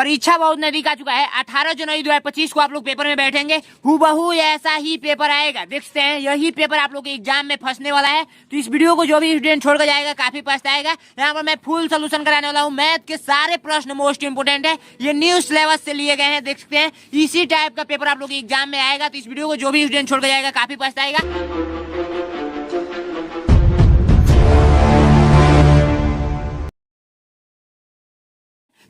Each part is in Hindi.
परीक्षा बहुत नजदीक आ चुका है। 18 जनवरी 2025 को आप लोग पेपर में बैठेंगे, हूबहू ऐसा ही पेपर आएगा। देखते हैं, यही पेपर आप लोग के एग्जाम में फंसने वाला है। तो इस वीडियो को जो भी स्टूडेंट छोड़कर जाएगा काफी पछताएगा। यहाँ पर मैं फुल सोल्यूशन कराने वाला हूँ। मैथ के सारे प्रश्न मोस्ट इंपोर्टेंट है, ये न्यू सिलेबस से लिए गए हैं। देखते हैं इसी टाइप का पेपर आप लोग के एग्जाम में आएगा। तो इस वीडियो को जो भी स्टूडेंट छोड़कर जाएगा काफी पछताएगा।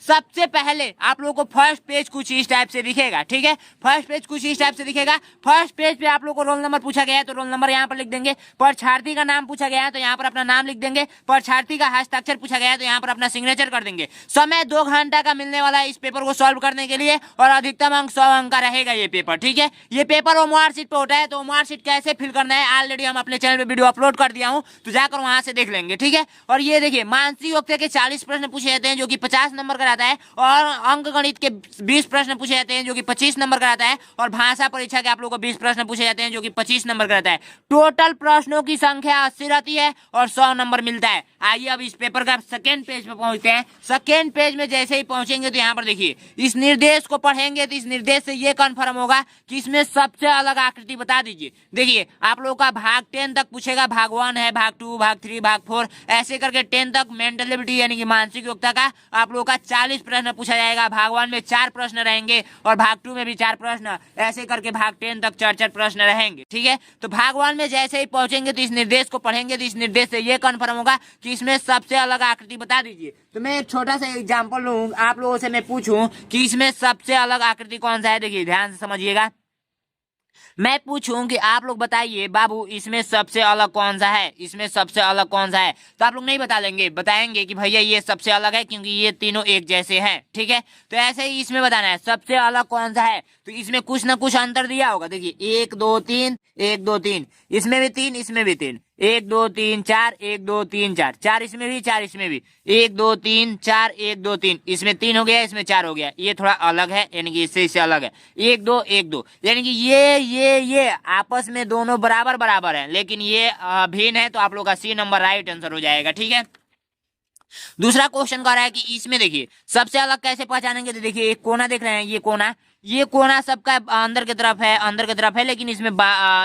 सबसे पहले आप लोगों को फर्स्ट पेज कुछ इस टाइप से दिखेगा, ठीक है। फर्स्ट पेज कुछ इस टाइप से दिखेगा। फर्स्ट पेज पे आप लोगों को रोल नंबर पूछा गया है तो रोल नंबर यहाँ पर लिख देंगे। परीक्षार्थी का नाम पूछा गया है तो यहाँ पर अपना नाम लिख देंगे। परीक्षार्थी का हस्ताक्षर पूछा गया है तो यहाँ पर अपना सिग्नेचर कर देंगे। समय 2 घंटा का मिलने वाला है इस पेपर को सॉल्व करने के लिए और अधिकतम अंक 100 अंक का रहेगा ये पेपर, ठीक है। ये पेपर ओएमआर शीट पे होता है, तो ओएमआर शीट कैसे फिल करना है ऑलरेडी हम अपने चैनल पे वीडियो अपलोड कर दिया हूँ, तो जाकर वहां से देख लेंगे, ठीक है। और ये देखिए मानसिक योग्यता के 40 प्रश्न पूछे जाते हैं जो कि 50 नंबर का रहता है, और अंक गणित के 20 प्रश्न पूछे जाते हैं जो कि 25 नंबर का रहता है, और भाषा परीक्षा के आप लोगों को 20 प्रश्न पूछे जाते हैं जो कि 25 नंबर का रहता है। टोटल प्रश्नों की संख्या 80 रहती है और 100 नंबर मिलता है। आइए अब इस पेपर का सेकेंड पेज पे पहुंचते हैं। सेकेंड पेज में जैसे ही पहुंचेंगे तो यहाँ पर देखिए इस निर्देश को पढ़ेंगे तो इस निर्देश से ये कन्फर्म होगा कि इसमें सबसे अलग आकृति बता दीजिए। देखिए आप लोगों का भाग 10 तक पूछेगा, भाग 1 है, भाग 2, भाग 3, भाग 4, ऐसे करके 10 तक मेंटल एबिलिटी यानी कि मानसिक योग्यता का आप लोगों का 40 प्रश्न पूछा जाएगा। भाग 1 में 4 प्रश्न रहेंगे और भाग 2 में भी 4 प्रश्न, ऐसे करके भाग 10 तक 4-4 प्रश्न रहेंगे, ठीक है। तो भाग 1 में जैसे ही पहुंचेंगे तो इस निर्देश को पढ़ेंगे तो इस निर्देश से ये कन्फर्म होगा कि इसमें सबसे अलग आकृति बता दीजिए। तो मैं एक छोटा सा एग्जांपल लूं, आप लोगों से मैं पूछूं कि इसमें सबसे अलग आकृति कौन सा है। देखिए ध्यान से समझिएगा, मैं पूछूं कि आप लोग बताइए बाबू इसमें सबसे अलग कौन सा है, इसमें सबसे अलग कौन सा है, तो आप लोग नहीं बता लेंगे, बताएंगे कि भैया ये सबसे अलग है क्योंकि ये तीनों एक जैसे हैं, ठीक है। तो ऐसे ही इसमें बताना है सबसे अलग कौन सा है। तो इसमें कुछ ना कुछ अंतर दिया होगा। देखिए 1 2 3, 1 2 3, इसमें भी 3, इसमें भी 3, 1 2 3 4, 1 2 3 4, 4 इसमें भी, 4 इसमें भी, 1 2 3 4, 1 2 3, इसमें 3 हो गया, इसमें 4 हो गया। ये थोड़ा अलग है यानी कि इससे अलग है। 1 2 1 2 यानी कि ये आपस में दोनों बराबर बराबर है, लेकिन ये भिन्न है। तो आप लोग का सी नंबर राइट आंसर हो जाएगा, ठीक है। दूसरा क्वेश्चन कह रहा है कि इसमें देखिए सबसे अलग कैसे पहचानेंगे। तो देखिए एक कोना देख रहे हैं, ये कोना सबका अंदर की तरफ है, अंदर की तरफ है, लेकिन इसमें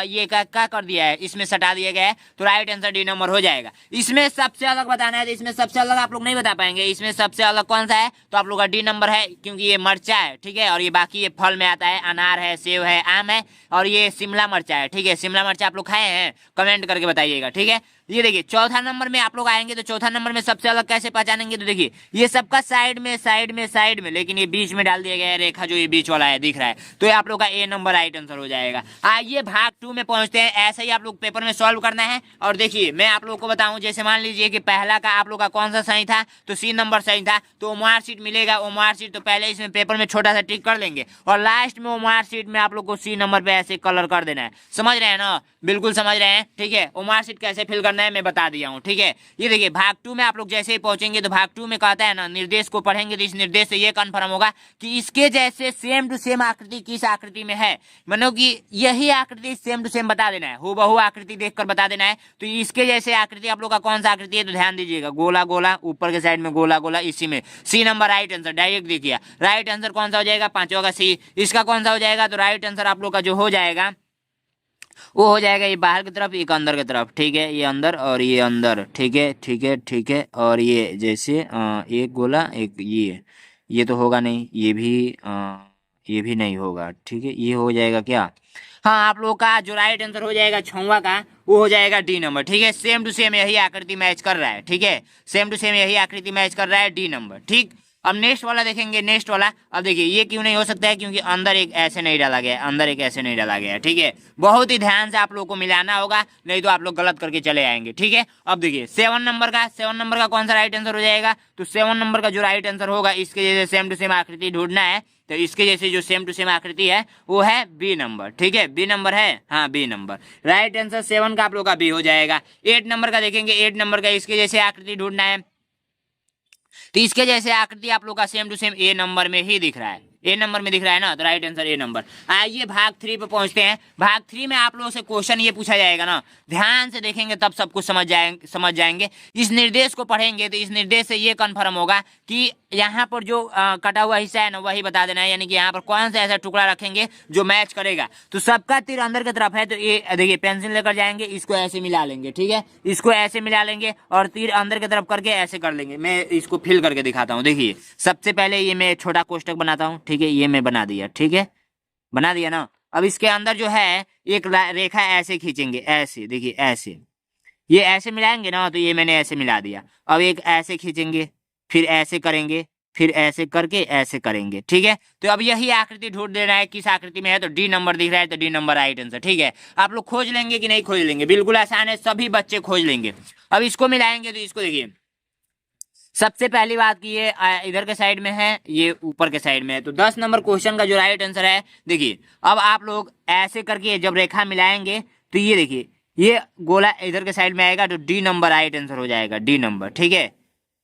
ये क्या कर दिया है, इसमें सटा दिया गया है। तो राइट आंसर डी नंबर हो जाएगा। इसमें सबसे अलग बताना है तो इसमें सबसे अलग आप लोग नहीं बता पाएंगे। इसमें सबसे अलग कौन सा है तो आप लोग का डी नंबर है, क्योंकि ये मरचा है, ठीक है। और ये बाकी ये फल में आता है, अनार है, सेब है, आम है, और ये शिमला मिर्चा है, ठीक है। शिमला मिर्चा आप लोग खाए हैं, कमेंट करके बताइएगा, ठीक है। ये देखिए चौथा नंबर में आप लोग आएंगे तो चौथा नंबर में सबसे अलग कैसे पहचानेंगे। तो देखिए ये सबका साइड में, लेकिन ये बीच में डाल दिया गया है रेखा, जो ये बीच वाला है दिख रहा है। तो ये आप लोग का ए नंबर राइट आंसर हो जाएगा। आइए भाग 2 में पहुंचते हैं। ऐसे ही आप लोग पेपर में सॉल्व करना है। और देखिए मैं आप लोग को बताऊं, जैसे मान लीजिए कि पहला का आप लोग का कौन सा सही था, तो सी नंबर सही था, तो ओएमआर शीट मिलेगा। ओएमआर शीट तो पहले इसमें पेपर में छोटा सा टिक कर लेंगे और लास्ट में ओएमआर शीट में आप लोग को सी नंबर पे ऐसे कलर कर देना है। समझ रहे हैं ना, बिल्कुल समझ रहे हैं, ठीक है। ओएमआर शीट कैसे फिल करना है मैं बता दिया हूँ, ठीक है। ये देखिए भाग 2 में आप लोग जैसे ही पहुंचेंगे तो भाग 2 में कहता है ना, निर्देश को पढ़ेंगे तो इस निर्देश से ये कन्फर्म होगा कि इसके जैसे सेम टू सेम आकृति किस आकृति में है। मानो कि यही आकृति सेम टू सेम बता देना है, हूबहू आकृति देखकर बता देना है। तो इसके जैसे आकृति आप लोग का कौन सा आकृति है, तो ध्यान दीजिएगा, गोला गोला ऊपर के साइड में गोला गोला, इसी में C number right answer direct देखिए। राइट आंसर कौन सा हो जाएगा, पांचवा का सी। इसका कौन सा हो जाएगा, तो राइट आंसर आप लोग का जो हो जाएगा वो हो जाएगा ये बाहर की तरफ, एक अंदर की तरफ, ठीक है। ये अंदर और ये अंदर, ठीक है, ठीक है, ठीक है। और ये जैसे एक गोला एक ये तो होगा नहीं, ये भी नहीं होगा, ठीक है। ये हो जाएगा क्या, हाँ आप लोग का जो राइट आंसर हो जाएगा छवा का, वो हो जाएगा डी नंबर, ठीक है। सेम टू सेम यही आकृति मैच कर रहा है, ठीक है। सेम टू सेम यही आकृति मैच कर रहा है, डी नंबर, ठीक। अब नेक्स्ट वाला देखेंगे, नेक्स्ट वाला। अब देखिए ये क्यों नहीं हो सकता है, क्योंकि अंदर एक ऐसे नहीं डाला गया, अंदर एक ऐसे नहीं डाला गया, ठीक है। बहुत ही ध्यान से आप लोग को मिलाना होगा, नहीं तो आप लोग गलत करके चले आएंगे, ठीक है। अब देखिए 7 नंबर का कौन सा राइट आंसर हो जाएगा, तो 7 नंबर का जो राइट आंसर होगा, इसके जैसे सेम टू सेम आकृति ढूंढना है। तो इसके जैसे जो सेम टू सेम आकृति है वो है बी नंबर, ठीक है। बी नंबर है, हाँ बी नंबर राइट आंसर 7 का आप लोग का बी हो जाएगा। 8 नंबर का देखेंगे, 8 नंबर का इसके जैसे आकृति ढूंढना है। तो इसके जैसे आकृति आप लोग का same to same A number में ही दिख रहा है, ए नंबर में दिख रहा है ना, तो राइट आंसर ए नंबर। आइए भाग 3 पे पहुंचते हैं। भाग 3 में आप लोगों से क्वेश्चन ये पूछा जाएगा ना, ध्यान से देखेंगे तब सब कुछ समझ जाएंगे। इस निर्देश को पढ़ेंगे तो इस निर्देश से ये कन्फर्म होगा कि यहाँ पर जो कटा हुआ हिस्सा है ना वही बता देना है, यानी कि यहाँ पर कौन सा ऐसा टुकड़ा रखेंगे जो मैच करेगा। तो सबका तीर अंदर की तरफ है, तो ये देखिए पेंसिल लेकर जाएंगे, इसको ऐसे मिला लेंगे, ठीक है, इसको ऐसे मिला लेंगे और तीर अंदर की तरफ करके ऐसे कर लेंगे। मैं इसको फिल करके दिखाता हूँ। देखिए सबसे पहले ये मैं छोटा कोष्टक बनाता हूँ, ठीक है, ये मैं बना दिया, ठीक है, बना दिया ना। अब इसके अंदर जो है एक रेखा ऐसे खींचेंगे, ऐसे देखिए, ऐसे ये ऐसे मिलाएंगे ना, तो ये मैंने ऐसे मिला दिया। अब एक ऐसे खींचेंगे, फिर ऐसे करेंगे, फिर ऐसे करके ऐसे करेंगे, ठीक है। तो अब यही आकृति ढूंढ देना है किस आकृति में है, तो डी नंबर दिख रहा है, तो डी नंबर राइट आंसर, ठीक है। आप लोग खोज लेंगे कि नहीं खोज लेंगे, बिल्कुल आसान है, सभी बच्चे खोज लेंगे। अब इसको मिलाएंगे तो इसको देखिए, सबसे पहली बात की ये इधर के साइड में है, ये ऊपर के साइड में है, तो 10 नंबर क्वेश्चन का जो राइट आंसर है, देखिए अब आप लोग ऐसे करके जब रेखा मिलाएंगे तो ये देखिए ये गोला इधर के साइड में आएगा, तो डी नंबर राइट आंसर हो जाएगा, डी नंबर, ठीक है,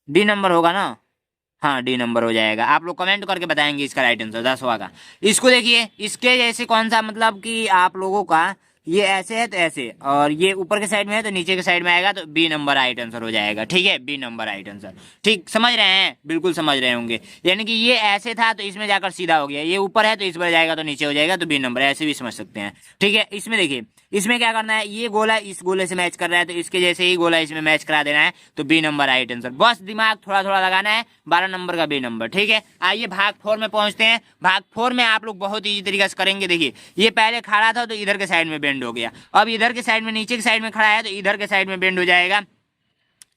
डी नंबर होगा ना, हाँ डी नंबर हो जाएगा। आप लोग कमेंट करके बताएंगे इसका राइट आंसर 10वां का। इसको देखिए, इसके जैसे कौन सा, मतलब कि आप लोगों का ये ऐसे है तो ऐसे, और ये ऊपर के साइड में है तो नीचे के साइड में आएगा, तो बी नंबर राइट आंसर हो जाएगा, ठीक है, बी नंबर राइट आंसर। ठीक समझ रहे हैं, बिल्कुल समझ रहे होंगे। यानी कि ये ऐसे था तो इसमें जाकर सीधा हो गया, ये ऊपर है तो इस पर जाएगा तो नीचे हो जाएगा, तो बी नंबर, ऐसे भी समझ सकते हैं, ठीक है। इसमें देखिए, इसमें क्या करना है, ये गोला इस गोले से मैच कर रहा है तो इसके जैसे ही गोला इसमें मैच करा देना है, तो बी नंबर राइट आंसर। बस दिमाग थोड़ा थोड़ा लगाना है, 12 नंबर का बी नंबर, ठीक है। आइए भाग 4 में पहुंचते हैं। भाग 4 में आप लोग बहुत ईजी तरीके से करेंगे। देखिए ये पहले खड़ा था तो इधर के साइड में बेंड हो गया, अब इधर के साइड में, नीचे के साइड में खड़ा है तो इधर के साइड में बेंड हो जाएगा,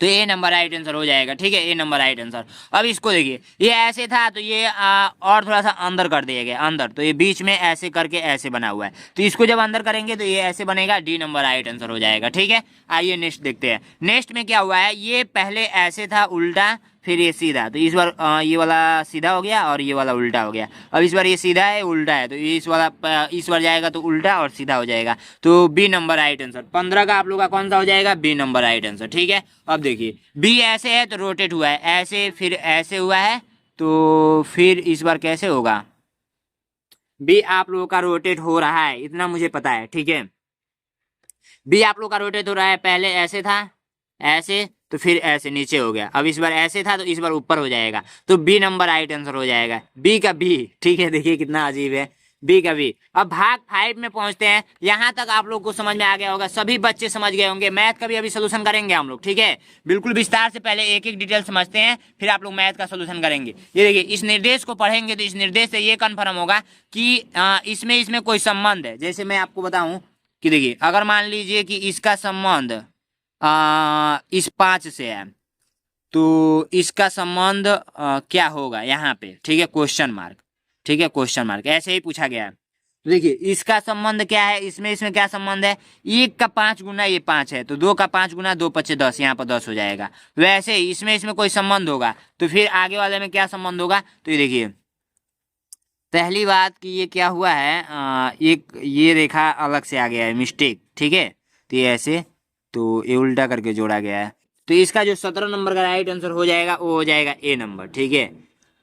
तो ए नंबर राइट आंसर हो जाएगा, ठीक है, ए नंबर राइट आंसर। अब इसको देखिए, ये ऐसे था तो ये और थोड़ा सा अंदर कर दिया गया, अंदर, तो ये बीच में ऐसे करके ऐसे बना हुआ है, तो इसको जब अंदर करेंगे तो ये ऐसे बनेगा, डी नंबर राइट आंसर हो जाएगा, ठीक है। आइए नेक्स्ट देखते हैं। नेक्स्ट में क्या हुआ है, ये पहले ऐसे था उल्टा, फिर ये सीधा, तो इस बार ये वाला सीधा हो गया और ये वाला उल्टा हो गया। अब इस बार ये सीधा है उल्टा है, तो इस वाला इस बार जाएगा तो उल्टा और सीधा हो जाएगा, तो बी नंबर राइट आंसर। 15 का आप लोग का कौन सा हो जाएगा, बी नंबर राइट आंसर, ठीक है। अब देखिए बी ऐसे है तो रोटेट हुआ है ऐसे, फिर ऐसे हुआ है, तो फिर इस बार कैसे होगा, बी आप लोगों का रोटेट हो रहा है, इतना मुझे पता है, ठीक है। बी आप लोग का रोटेट हो रहा है, पहले ऐसे था ऐसे, तो फिर ऐसे नीचे हो गया, अब इस बार ऐसे था तो इस बार ऊपर हो जाएगा, तो बी नंबर राइट आंसर हो जाएगा, बी का बी, ठीक है। देखिए कितना अजीब है, बी का बी। अब भाग 5 में पहुंचते हैं। यहाँ तक आप लोग को समझ में आ गया होगा, सभी बच्चे समझ गए होंगे। मैथ का भी अभी सोल्यूशन करेंगे हम लोग, ठीक है, बिल्कुल विस्तार से। पहले एक एक डिटेल समझते हैं, फिर आप लोग मैथ का सोल्यूशन करेंगे। ये देखिए, इस निर्देश को पढ़ेंगे तो इस निर्देश से ये कन्फर्म होगा कि इसमें कोई संबंध है। जैसे मैं आपको बताऊं कि देखिए, अगर मान लीजिए कि इसका संबंध इस 5 से है, तो इसका संबंध क्या होगा यहाँ पे, ठीक है, क्वेश्चन मार्क, ठीक है, क्वेश्चन मार्क, ऐसे ही पूछा गया है। तो देखिए इसका संबंध क्या है, इसमें क्या संबंध है, 1 का 5 गुना ये 5 है, तो 2 का 5 गुना 2 पच्चे 10, यहाँ पर 10 हो जाएगा। वैसे ही इसमें कोई संबंध होगा, तो फिर आगे वाले में क्या संबंध होगा, तो ये देखिए पहली बात कि ये क्या हुआ है, एक ये रेखा अलग से आ गया है, मिस्टेक, ठीक है, तो ये ऐसे, तो ये उल्टा करके जोड़ा गया है, तो इसका जो 17 नंबर का राइट आंसर हो जाएगा वो हो जाएगा ए नंबर, ठीक है।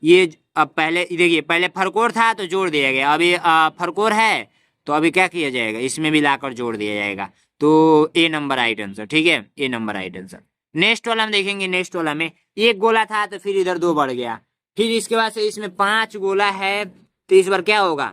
ये अब पहले देखिए, पहले फरकोर था तो जोड़ दिया गया, अब ये फरकोर है तो अभी क्या किया जाएगा, इसमें भी लाकर जोड़ दिया जाएगा, तो ए नंबर राइट आंसर, ठीक है, ए नंबर राइट आंसर। नेक्स्ट वाला हम देखेंगे। नेक्स्ट वाला में एक गोला था तो फिर इधर 2 बढ़ गया, फिर इसके बाद से इसमें 5 गोला है, तो इस बार क्या होगा,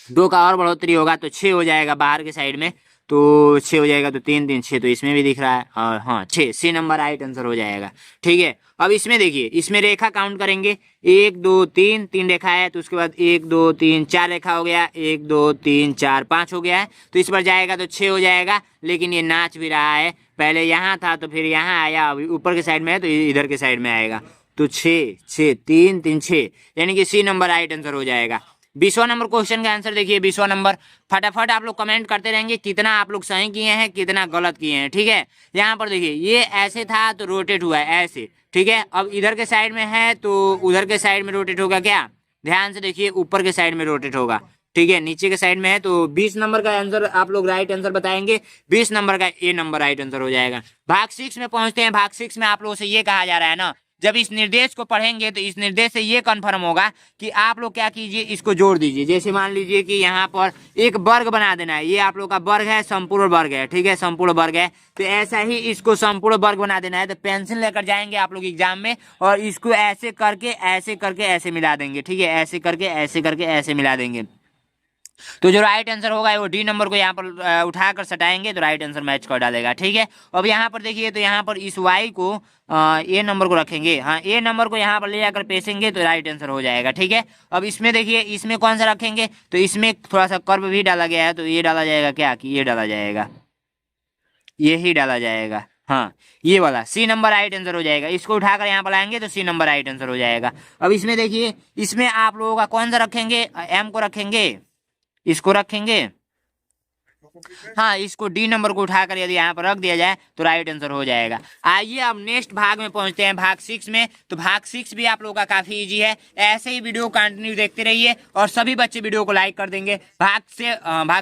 2 का और बढ़ोतरी होगा, तो 6 हो जाएगा बाहर के साइड में, तो 6 हो जाएगा, तो 3 3 6, तो इसमें भी दिख रहा है, और हाँ 6, सी नंबर राइट आंसर हो जाएगा, ठीक है। अब इसमें देखिए, इसमें रेखा काउंट करेंगे, 1 2 3, 3 रेखा है, तो उसके बाद 1 2 3 4 रेखा हो गया, 1 2 3 4 5 हो गया है, तो इस पर जाएगा तो 6 हो जाएगा। लेकिन ये नाच भी रहा है, पहले यहाँ था तो फिर यहाँ आया, अभी ऊपर के साइड में है तो इधर के साइड में आएगा, तो 6 6 3 3 6, यानी कि सी नंबर राइट आंसर हो जाएगा। 20वां नंबर क्वेश्चन का आंसर देखिए, 20वां नंबर, फटाफट आप लोग कमेंट करते रहेंगे कितना आप लोग सही किए हैं कितना गलत किए हैं, ठीक है। यहाँ पर देखिए, ये ऐसे था तो रोटेट हुआ है ऐसे, ठीक है। अब इधर के साइड में है तो उधर के साइड में रोटेट होगा, क्या, ध्यान से देखिए, ऊपर के साइड में रोटेट होगा, ठीक है, नीचे के साइड में है, तो 20 नंबर का आंसर आप लोग राइट आंसर बताएंगे, 20 नंबर का ए नंबर राइट आंसर हो जाएगा। भाग 6 में पहुंचते हैं। भाग 6 में आप लोगों से ये कहा जा रहा है ना जब इस निर्देश को पढ़ेंगे तो इस निर्देश से ये कन्फर्म होगा कि आप लोग क्या कीजिए, इसको जोड़ दीजिए। जैसे मान लीजिए कि यहाँ पर एक वर्ग बना देना है, ये आप लोग का वर्ग है, संपूर्ण वर्ग है, ठीक है, संपूर्ण वर्ग है, तो ऐसा ही इसको संपूर्ण वर्ग बना देना है। तो पेंसिल लेकर जाएंगे आप लोग एग्जाम में और इसको ऐसे करके ऐसे करके ऐसे मिला देंगे, ठीक है, ऐसे करके ऐसे करके ऐसे मिला देंगे। तो जो राइट आंसर होगा वो डी नंबर को यहाँ पर उठाकर सटाएंगे तो राइट आंसर मैच कर डालेगा, ठीक है। अब यहाँ पर देखिए, तो यहाँ पर इस वाई को ए नंबर को रखेंगे, हाँ ए नंबर को यहाँ पर ले जाकर पेशेंगे तो राइट आंसर हो जाएगा, ठीक है। अब इसमें देखिए, इसमें कौन सा रखेंगे, तो इसमें थोड़ा सा कर्व भी डाला गया है, तो ये डाला जाएगा क्या, कि ये डाला जाएगा, ये ही डाला जाएगा, हाँ ये वाला सी नंबर राइट आंसर हो जाएगा। इसको उठाकर यहाँ पर लाएंगे तो सी नंबर राइट आंसर हो जाएगा। अब इसमें देखिए, इसमें आप लोगों का कौन सा रखेंगे, एम को रखेंगे, इसको रखेंगे, हाँ इसको डी नंबर को उठाकर यदि यहाँ पर रख दिया जाए तो राइट आंसर हो जाएगा। आइए अब नेक्स्ट भाग में पहुंचते हैं, भाग 6 में। तो भाग 6 भी आप लोगों का काफी इजी है, ऐसे ही वीडियो कंटिन्यू देखते रहिए और सभी बच्चे वीडियो को लाइक कर देंगे। भाग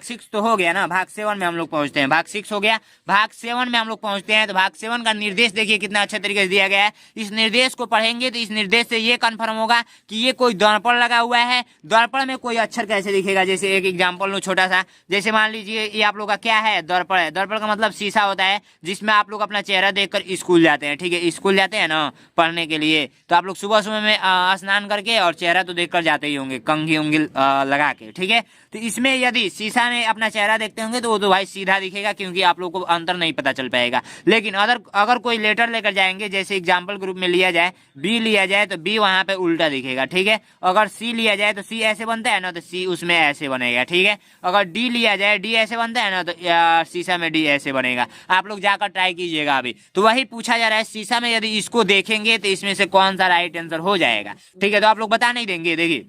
6 तो हो गया ना, भाग 7 में हम लोग पहुंचते हैं। भाग 6 हो गया, भाग 7 में हम लोग पहुंचते हैं। तो भाग 7 का निर्देश देखिए कितना अच्छे तरीके से दिया गया है। इस निर्देश को पढ़ेंगे तो इस निर्देश से ये कन्फर्म होगा कि ये कोई दर्पण लगा हुआ है, दर्पण में कोई अक्षर कैसे दिखेगा। जैसे एक एग्जाम्पल लो छोटा सा, जैसे मान लीजिए ये आप लोग का क्या है, दर्पण है। दर्पण का मतलब शीशा होता है जिसमें आप लोग अपना चेहरा देखकर स्कूल जाते हैं, ठीक है, स्कूल जाते हैं ना पढ़ने के लिए। तो आप लोग सुबह सुबह में स्नान करके और चेहरा तो देखकर जाते ही होंगे, कंघी उंगली लगा के, ठीक है। तो इसमें यदि शीशा में अपना चेहरा देखते होंगे तो वो तो भाई सीधा दिखेगा, क्योंकि आप लोग को अंतर नहीं पता चल पाएगा। लेकिन अगर कोई लेटर लेकर जाएंगे, जैसे एग्जाम्पल ग्रुप में लिया जाए, बी लिया जाए तो बी वहां पे उल्टा दिखेगा, ठीक है। अगर सी लिया जाए तो सी ऐसे बनता है ना, तो सी उसमें ऐसे बनेगा, ठीक है। अगर डी लिया जाए, डी ऐसे बनता है ना, तो शीशा में डी ऐसे बनेगा। आप लोग जाकर ट्राई कीजिएगा अभी। तो वही पूछा जा रहा है, शीशा में यदि इसको देखेंगे तो इसमें से कौन सा राइट आंसर हो जाएगा, ठीक है। तो आप लोग बता नहीं देंगे, देखिए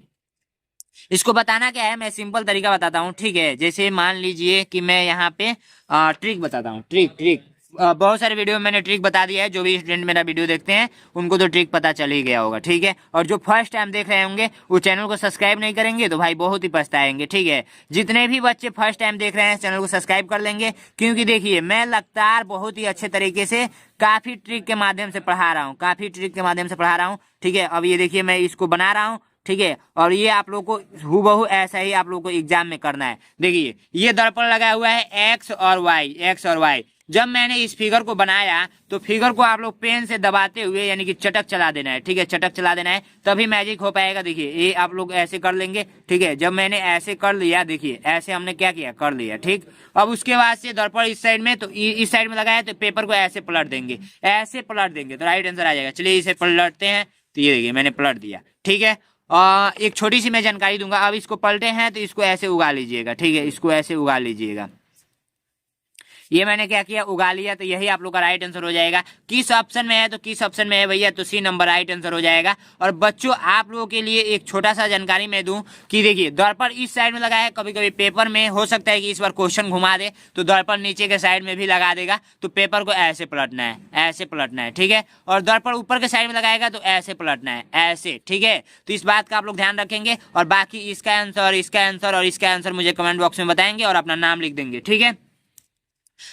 इसको बताना क्या है, मैं सिंपल तरीका बताता हूँ, ठीक है। जैसे मान लीजिए कि मैं यहाँ पे ट्रिक बताता हूँ, ट्रिक बहुत सारे वीडियो में मैंने ट्रिक बता दिया है। जो भी स्टूडेंट मेरा वीडियो देखते हैं उनको तो ट्रिक पता चल ही गया होगा, ठीक है। और जो फर्स्ट टाइम देख रहे होंगे वो चैनल को सब्सक्राइब नहीं करेंगे तो भाई बहुत ही पछताएंगे, ठीक है। जितने भी बच्चे फर्स्ट टाइम देख रहे हैं चैनल को सब्सक्राइब कर लेंगे, क्योंकि देखिए मैं लगातार बहुत ही अच्छे तरीके से काफी ट्रिक के माध्यम से पढ़ा रहा हूँ, काफी ट्रिक के माध्यम से पढ़ा रहा हूँ, ठीक है। अब ये देखिए मैं इसको बना रहा हूँ, ठीक है, और ये आप लोग को हूबहू ऐसा ही आप लोग को एग्जाम में करना है। देखिए ये दर्पण लगा हुआ है एक्स और वाई। जब मैंने इस फिगर को बनाया तो फिगर को आप लोग पेन से दबाते हुए यानी कि चटक चला देना है, ठीक है, चटक चला देना है, तभी मैजिक हो पाएगा। देखिए ये आप लोग ऐसे कर लेंगे, ठीक है। जब मैंने ऐसे कर लिया, देखिए ऐसे हमने क्या किया, कर लिया, ठीक। अब उसके बाद से दर्पण इस साइड में, तो इस साइड में लगाया तो पेपर को ऐसे पलट देंगे, ऐसे पलट देंगे तो राइट आंसर आ जाएगा। चलिए इसे पलटते हैं, तो ये देखिए मैंने पलट दिया, ठीक है। एक छोटी सी मैं जानकारी दूंगा, अब इसको पलटे हैं तो इसको ऐसे उगा लीजिएगा, ठीक है, इसको ऐसे उगा लीजिएगा। ये मैंने क्या किया, उगा लिया, तो यही आप लोग का राइट आंसर हो जाएगा। किस ऑप्शन में है, तो किस ऑप्शन में है भैया, तो सी नंबर राइट आंसर हो जाएगा। और बच्चों आप लोगों के लिए एक छोटा सा जानकारी मैं दूं कि देखिए दर्पण इस साइड में लगा है, कभी कभी पेपर में हो सकता है कि इस बार क्वेश्चन घुमा दे तो दर्पण नीचे के साइड में भी लगा देगा, तो पेपर को ऐसे पलटना है, ऐसे पलटना है, ठीक है। और दर्पण ऊपर के साइड में लगाएगा तो ऐसे पलटना है, ऐसे, ठीक है। तो इस बात का आप लोग ध्यान रखेंगे और बाकी इसका आंसर, इसका आंसर और इसका आंसर मुझे कमेंट बॉक्स में बताएंगे और अपना नाम लिख देंगे, ठीक है।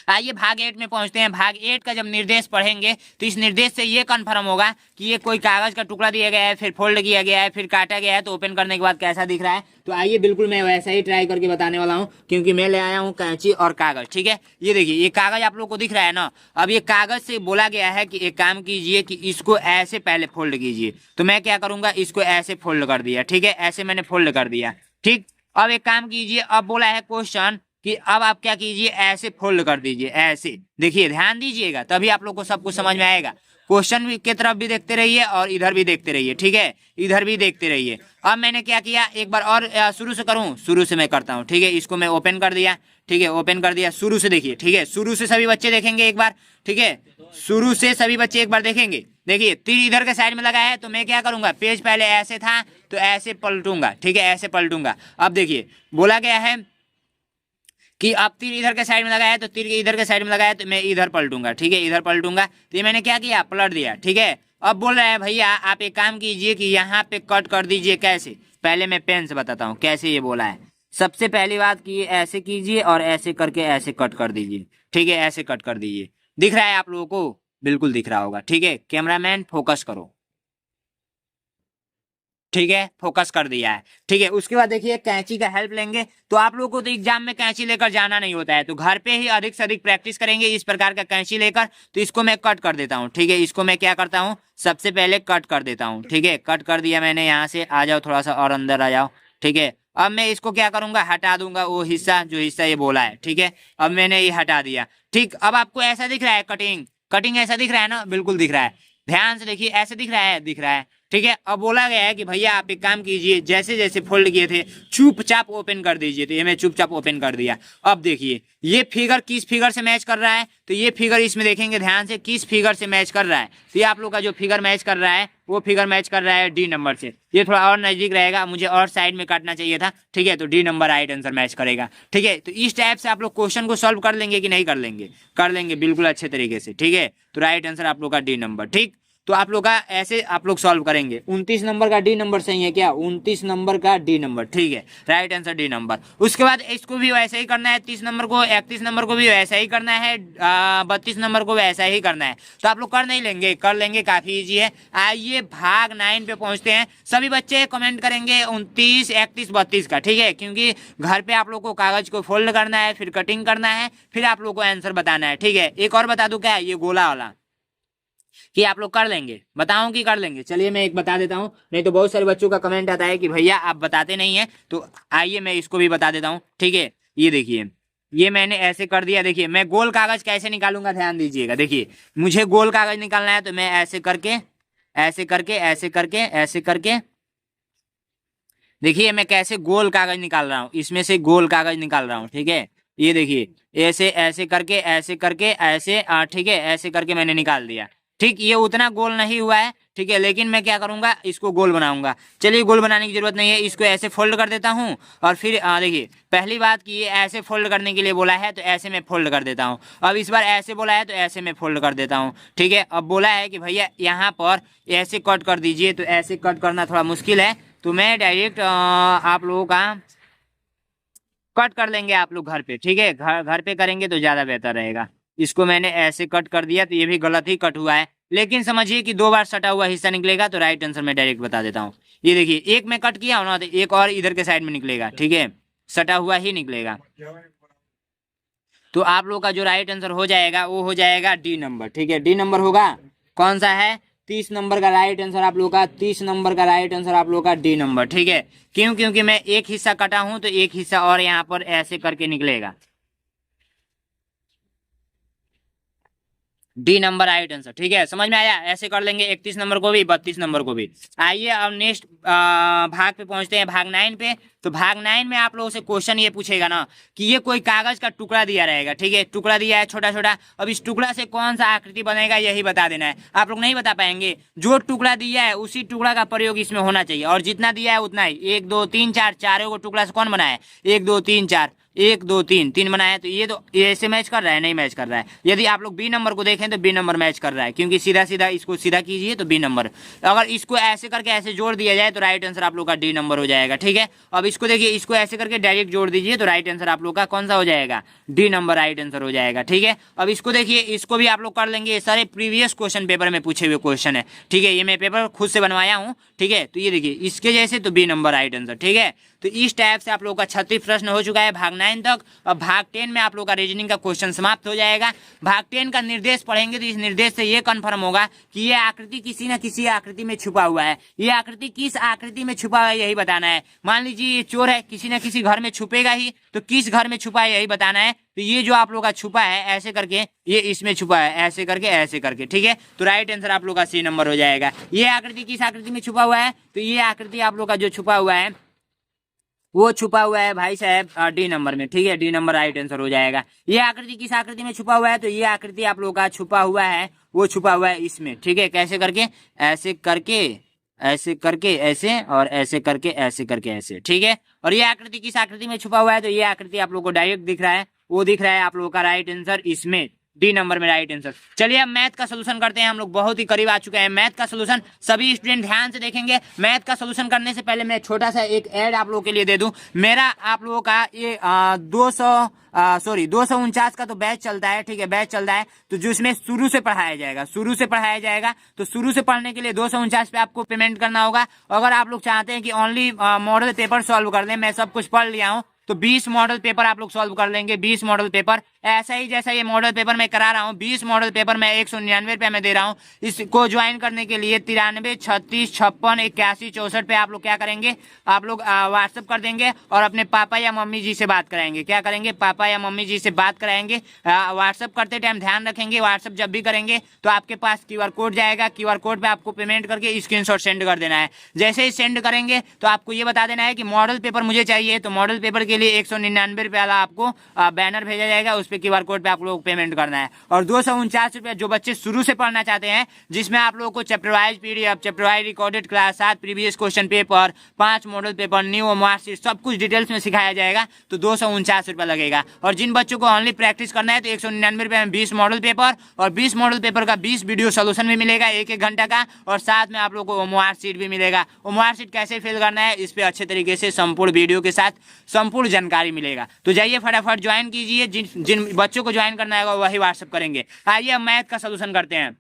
आइए भाग 8 में पहुंचते हैं। भाग 8 का जब निर्देश पढ़ेंगे तो इस निर्देश से ये कन्फर्म होगा कि ये कोई कागज का टुकड़ा दिया गया है, फिर फोल्ड किया गया है, फिर काटा गया है, तो ओपन करने के बाद कैसा दिख रहा है। तो आइए बिल्कुल मैं वैसा ही ट्राई करके बताने वाला हूं, क्योंकि मैं ले आया हूं कैंची और कागज, ठीक है। ये देखिए ये कागज आप लोग को दिख रहा है ना। अब ये कागज से बोला गया है कि एक काम कीजिए कि इसको ऐसे पहले फोल्ड कीजिए, तो मैं क्या करूंगा, इसको ऐसे फोल्ड कर दिया, ठीक है, ऐसे मैंने फोल्ड कर दिया, ठीक। अब एक काम कीजिए, अब बोला है क्वेश्चन कि अब आप क्या कीजिए, ऐसे फोल्ड कर दीजिए, ऐसे। देखिए ध्यान दीजिएगा तभी आप लोग को सब कुछ समझ में आएगा। क्वेश्चन भी की तरफ भी देखते रहिए और इधर भी देखते रहिए, ठीक है, इधर भी देखते रहिए। अब मैंने क्या किया, एक बार और शुरू से करूं, शुरू से मैं करता हूं, ठीक है। इसको मैं ओपन कर दिया, ठीक है, ओपन कर दिया, शुरू से देखिए, ठीक है, शुरू से सभी बच्चे देखेंगे एक बार, ठीक है, शुरू से सभी बच्चे एक बार देखेंगे। देखिए तीर इधर के साइड में लगा है, तो मैं क्या करूंगा, पेज पहले ऐसे था तो ऐसे पलटूंगा, ठीक है, ऐसे पलटूंगा। अब देखिए बोला गया है कि अब तीर इधर के साइड में लगा है, तो तीर इधर के साइड में लगा है तो मैं इधर पलटूंगा, ठीक है, इधर पलटूंगा। तो ये मैंने क्या किया, पलट दिया, ठीक है। अब बोल रहा है भैया आप एक काम कीजिए कि यहाँ पे कट कर दीजिए, कैसे, पहले मैं पेन से बताता हूँ कैसे ये बोला है। सबसे पहली बात कि ऐसे कीजिए और ऐसे करके ऐसे कट कर दीजिए, ठीक है, ऐसे कट कर दीजिए। दिख रहा है आप लोगों को, बिल्कुल दिख रहा होगा, ठीक है। कैमरामैन फोकस करो, ठीक है, फोकस कर दिया है। ठीक है, उसके बाद देखिए कैंची का हेल्प लेंगे। तो आप लोगों को तो एग्जाम में कैंची लेकर जाना नहीं होता है, तो घर पे ही अधिक से अधिक प्रैक्टिस करेंगे इस प्रकार का कैंची लेकर। तो इसको मैं कट कर देता हूँ। ठीक है, इसको मैं क्या करता हूँ, सबसे पहले कट कर देता हूँ। ठीक है, कट कर दिया मैंने, यहाँ से आ जाओ, थोड़ा सा और अंदर आ जाओ। ठीक है, अब मैं इसको क्या करूंगा, हटा दूंगा वो हिस्सा, जो हिस्सा ये बोला है। ठीक है, अब मैंने ये हटा दिया। ठीक, अब आपको ऐसा दिख रहा है, कटिंग कटिंग ऐसा दिख रहा है ना, बिल्कुल दिख रहा है। ध्यान से देखिए, ऐसे दिख रहा है, दिख रहा है। ठीक है, अब बोला गया है कि भैया आप एक काम कीजिए, जैसे जैसे फोल्ड किए थे चुपचाप ओपन कर दीजिए। तो ये मैं चुपचाप ओपन कर दिया। अब देखिए ये फिगर किस फिगर से मैच कर रहा है, तो ये फिगर इसमें देखेंगे ध्यान से किस फिगर से मैच कर रहा है। तो ये आप लोग का जो फिगर मैच कर रहा है वो फिगर मैच कर रहा है डी नंबर से। ये थोड़ा और नजदीक रहेगा, मुझे और साइड में काटना चाहिए था। ठीक है, तो D number right answer match करेगा। ठीक है, तो इस टाइप से आप लोग क्वेश्चन को सॉल्व कर लेंगे कि नहीं कर लेंगे, कर लेंगे बिल्कुल अच्छे तरीके से। ठीक है, तो राइट आंसर आप लोग का डी नंबर। ठीक, तो आप लोग का ऐसे आप लोग सॉल्व करेंगे। 29 नंबर का डी नंबर सही है क्या, 29 नंबर का डी नंबर। ठीक है, राइट आंसर डी नंबर। उसके बाद इसको भी वैसे ही करना है, 30 नंबर को, 31 नंबर को भी वैसा ही करना है, 32 नंबर को वैसा ही करना है। तो आप लोग कर नहीं लेंगे, कर लेंगे, काफी इजी है। आइए भाग 9 पे पहुंचते हैं। सभी बच्चे कमेंट करेंगे 29, 31, 32 का। ठीक है, क्योंकि घर पे आप लोग को कागज को फोल्ड करना है, फिर कटिंग करना है, फिर आप लोग को आंसर बताना है। ठीक है, एक और बता दूं क्या, ये गोला वाला कि आप लोग कर लेंगे, बताऊं कि कर लेंगे। चलिए मैं एक बता देता हूं, नहीं तो बहुत सारे बच्चों का कमेंट आता है कि भैया आप बताते नहीं है। तो आइए मैं इसको भी बता देता हूं। ठीक है, ये देखिए, ये मैंने ऐसे कर दिया। देखिए मैं गोल कागज कैसे निकालूंगा, ध्यान दीजिएगा। देखिए मुझे गोल कागज निकालना है, तो मैं ऐसे करके, ऐसे करके, ऐसे करके, ऐसे करके, देखिए मैं कैसे गोल कागज निकाल रहा हूँ, इसमें से गोल कागज निकाल रहा हूँ। ठीक है, ये देखिए ऐसे, ऐसे करके, ऐसे करके, ऐसे, ठीक है, ऐसे करके मैंने निकाल दिया। ठीक, ये उतना गोल नहीं हुआ है। ठीक है, लेकिन मैं क्या करूंगा, इसको गोल बनाऊंगा। चलिए गोल बनाने की जरूरत नहीं है, इसको ऐसे फोल्ड कर देता हूँ। और फिर देखिए पहली बात कि ये ऐसे फोल्ड करने के लिए बोला है, तो ऐसे में फोल्ड कर देता हूँ। अब इस बार ऐसे बोला है, तो ऐसे में फोल्ड कर देता हूँ। ठीक है, अब बोला है कि भैया यहाँ पर ऐसे कट कर दीजिए, तो ऐसे कट करना थोड़ा मुश्किल है, तो मैं डायरेक्ट आप लोगों का कट कर लेंगे आप लोग घर पे। ठीक है, घर पे करेंगे तो ज्यादा बेहतर रहेगा। इसको मैंने ऐसे कट कर दिया, तो ये भी गलत ही कट हुआ है, लेकिन समझिए कि 2 बार सटा हुआ हिस्सा निकलेगा। तो राइट आंसर मैं डायरेक्ट बता देता हूँ। ये देखिए एक मैं कट किया हूं ना, तो एक और इधर के साइड में निकलेगा। ठीक है, सटा हुआ ही निकलेगा। तो आप लोग का जो राइट आंसर हो जाएगा वो हो जाएगा डी नंबर। ठीक है, डी नंबर होगा, कौन सा है, 30 नंबर का राइट आंसर आप लोग का, 30 नंबर का राइट आंसर आप लोग का डी नंबर। ठीक है, क्यों, क्योंकि मैं एक हिस्सा कटा हूं, तो एक हिस्सा और यहाँ पर ऐसे करके निकलेगा। D number right answer. ठीक है, समझ में आया, ऐसे कर लेंगे 31 नंबर को भी, 32 नंबर को भी। आइए अब नेक्स्ट भाग पे पहुंचते हैं, भाग 9 पे। तो भाग 9 में आप लोगों से क्वेश्चन ये पूछेगा ना कि ये कोई कागज का टुकड़ा दिया रहेगा। ठीक है, टुकड़ा दिया है छोटा छोटा, अब इस टुकड़ा से कौन सा आकृति बनेगा यही बता देना है। आप लोग नहीं बता पाएंगे, जो टुकड़ा दिया है उसी टुकड़ा का प्रयोग इसमें होना चाहिए, और जितना दिया है उतना ही। 1 2 3 4, चारों को टुकड़ा से कौन बनाया है, 1 2 3 4, 1 2 3, 3 बनाया। तो ये ऐसे मैच कर रहा है, नहीं मैच कर रहा है। यदि आप लोग बी नंबर को देखें तो बी नंबर मैच कर रहा है, क्योंकि सीधा सीधा इसको सीधा कीजिए तो बी नंबर। अगर इसको ऐसे करके ऐसे जोड़ दिया जाए तो राइट आंसर आप लोग का डी नंबर हो जाएगा। ठीक है, अब इसको देखिए, इसको ऐसे करके डायरेक्ट जोड़ दीजिए तो राइट आंसर आप लोग का कौन सा हो जाएगा, डी नंबर राइट आंसर हो जाएगा। ठीक है, अब इसको देखिए, इसको भी आप लोग कर लेंगे। ये सारे प्रीवियस क्वेश्चन पेपर में पूछे हुए क्वेश्चन है। ठीक है, ये मैं पेपर खुद से बनवाया हूँ। ठीक है, तो ये देखिए इसके जैसे, तो बी नंबर राइट आंसर। ठीक है, तो इस टाइप से आप लोग का 36 प्रश्न हो चुका है भाग 9 तक। अब भाग 10 में आप लोग का रीजनिंग का क्वेश्चन समाप्त हो जाएगा। भाग 10 का निर्देश पढ़ेंगे तो इस निर्देश से ये कंफर्म होगा कि ये आकृति किसी न किसी आकृति में छुपा हुआ है। ये आकृति किस आकृति में छुपा हुआ है यही बताना है। मान लीजिए ये चोर है, किसी न किसी घर में छुपेगा ही, तो किस घर में छुपा है यही बताना है। तो ये जो आप लोग का छुपा है ऐसे करके, ये इसमें छुपा है ऐसे करके, ऐसे करके। ठीक है, तो राइट आंसर आप लोग का सी नंबर हो जाएगा। ये आकृति किस आकृति में छुपा हुआ है, तो ये आकृति आप लोग का जो छुपा हुआ है वो छुपा हुआ है भाई साहब डी नंबर में। ठीक है, डी नंबर राइट आंसर हो जाएगा। ये आकृति किस आकृति में छुपा हुआ है, तो ये आकृति आप लोग का छुपा हुआ है, वो छुपा हुआ है इसमें। ठीक है, कैसे करके, ऐसे करके, ऐसे करके, ऐसे, और ऐसे करके, ऐसे करके, ऐसे। ठीक है, और ये आकृति किस आकृति में छुपा हुआ है, तो ये आकृति आप लोग को डायरेक्ट दिख रहा है, वो दिख रहा है आप लोगों का राइट आंसर इसमें। डी नंबर में राइट आंसर। चलिए अब मैथ का सोल्यूशन करते हैं, हम लोग बहुत ही करीब आ चुके हैं। मैथ का सोल्यूशन सभी स्टूडेंट ध्यान से देखेंगे। मैथ का सोल्यूशन करने से पहले मैं छोटा सा एक ऐड आप लोगों के लिए दे दूं। मेरा आप लोगों का ये 249 का तो बैच चलता है, ठीक है, बैच चलता है, तो जिसमें शुरू से पढ़ाया जाएगा, तो शुरू से पढ़ने के लिए 249 पे आपको पेमेंट करना होगा। अगर आप लोग चाहते हैं कि ओनली मॉडल पेपर सॉल्व कर दें, मैं सब कुछ पढ़ लिया हूँ, तो 20 मॉडल पेपर आप लोग सॉल्व कर लेंगे। 20 मॉडल पेपर ऐसा ही जैसा ये मॉडल पेपर मैं करा रहा हूँ, 20 मॉडल पेपर मैं 199 रुपये में दे रहा हूँ। इसको ज्वाइन करने के लिए 93 36 56 81 64 पे आप लोग क्या करेंगे, आप लोग व्हाट्सअप कर देंगे और अपने पापा या मम्मी जी से बात कराएंगे। क्या करेंगे, पापा या मम्मी जी से बात कराएंगे। व्हाट्सअप करते टाइम ध्यान रखेंगे, व्हाट्सअप जब भी करेंगे तो आपके पास QR कोड जाएगा, QR कोड पे आपको पेमेंट करके स्क्रीनशॉट सेंड कर देना है। जैसे ही सेंड करेंगे तो आपको ये बता देना है कि मॉडल पेपर मुझे चाहिए, तो मॉडल पेपर के लिए 199 रुपये वाला आपको बैनर भेजा जाएगा, उस पे QR कोड पे आप लोग पेमेंट करना है। और 249 रुपये जो बच्चे शुरू से पढ़ना चाहते हैं, जिसमें आप लोगों को chapter wise PDF, chapter wise recorded class, 7 previous question paper, 5 model paper, new marksheet, सब कुछ डिटेल्स में सिखाया जाएगा, तो 249 रुपये लगेगा। और जिन बच्चों को ओनली प्रैक्टिस करना है तो 199 रुपये में 20 मॉडल पेपर और 20 मॉडल पेपर का 20 वीडियो सोल्यूशन भी मिलेगा 1-1 घंटा का, और साथ में आप लोगों को मार्कशीट भी मिलेगा। वो मार्कशीट कैसे फिल करना है, इस पे अच्छे तरीके से संपूर्ण वीडियो के साथ संपूर्ण जानकारी मिलेगा। तो जाइए फटाफट ज्वाइन कीजिए। जिन बच्चों को ज्वाइन करना है वही व्हाट्सएप करेंगे। आइए अब मैथ का सोल्यूशन करते हैं।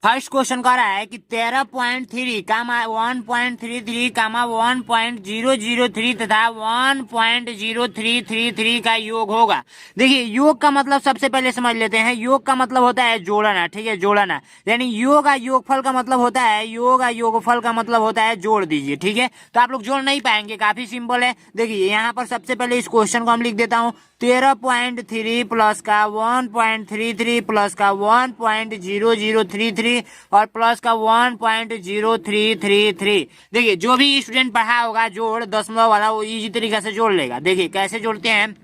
फर्स्ट क्वेश्चन कह रहा है कि 13.3 कामा 1.33 कामा 1.003 तथा 1.0333 का योग होगा। देखिए योग का मतलब सबसे पहले समझ लेते हैं। योग का मतलब होता है जोड़ना, ठीक है, जोड़ना। यानी योग का योगफल का मतलब होता है, योग का योगफल का मतलब होता है जोड़ दीजिए, ठीक है। तो आप लोग जोड़ नहीं पाएंगे, काफी सिंपल है। देखिए यहाँ पर सबसे पहले इस क्वेश्चन को हम लिख देता हूँ। 13.3 प्लस का 1.33 प्लस का 1.0033 और प्लस का 1.0333। देखिए जो भी स्टूडेंट पढ़ा होगा जोड़ दशमलव वाला, वो इजी तरीके से जोड़ लेगा। देखिए कैसे जोड़ते हैं।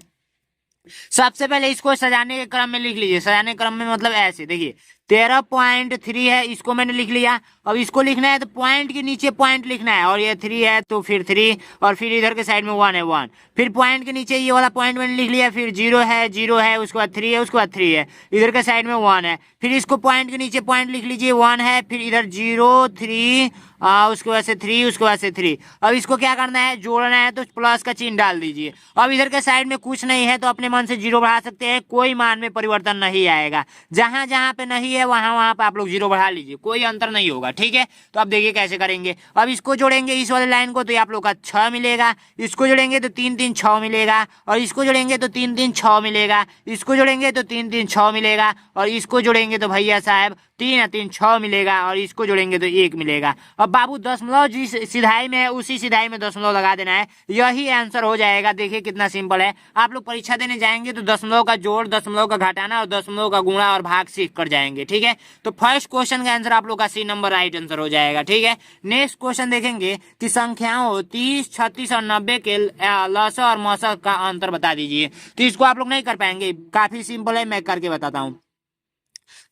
सबसे पहले इसको सजाने के क्रम में लिख लीजिए। सजाने के क्रम में मतलब ऐसे, देखिए 13.3 है, इसको मैंने लिख लिया। अब इसको लिखना है तो पॉइंट के नीचे पॉइंट लिखना है, और ये 3 है तो फिर 3, और फिर इधर के साइड में 1 है 1, फिर पॉइंट के नीचे ये वाला पॉइंट मैंने लिख लिया, फिर 0 है 0 है, उसके बाद 3 है, उसके बाद 3 है, इधर के साइड में 1 है, फिर इसको पॉइंट के नीचे पॉइंट लिख लीजिए 1 है, फिर इधर 0 3 उसके बाद से 3, उसके बाद से 3। अब इसको क्या करना है, जोड़ना है, तो प्लस का चिन्ह डाल दीजिए। अब इधर के साइड में कुछ नहीं है तो अपने मन से 0 बढ़ा सकते हैं, कोई मान में परिवर्तन नहीं आएगा। जहां जहां पे नहीं है वहां पे आप लोग 0 बढ़ा लीजिए, कोई अंतर नहीं होगा, ठीक है। तो अब देखिए कैसे करेंगे। अब इसको जोड़ेंगे इस वाले लाइन को तो आप लोग का 6 मिलेगा, इसको जोड़ेंगे तो 3 3 6 मिलेगा, और इसको जोड़ेंगे तो 3 3 6 मिलेगा, इसको जोड़ेंगे तो 3 3 6 मिलेगा, और इसको जोड़ेंगे तो भैया साहब 3 3 6 मिलेगा, और इसको जोड़ेंगे तो 1 मिलेगा। अब बाबू दशमलव जिस सिधाई में है उसी सिधाई में दशमलव लगा देना है, यही आंसर हो जाएगा। देखिए कितना सिंपल है। आप लोग परीक्षा देने जाएंगे तो दशमलव का जोड़, दशमलव का घटाना और दशमलव का गुणा और भाग सीख कर जाएंगे, ठीक है। तो फर्स्ट क्वेश्चन का आंसर आप लोग का C नंबर राइट आंसर हो जाएगा, ठीक है। नेक्स्ट क्वेश्चन देखेंगे कि संख्याओं 30 36 और 90 के लसा और मसा का अंतर बता दीजिए। तो इसको आप लोग नहीं कर पाएंगे, काफी सिंपल है, मैं करके बताता हूँ।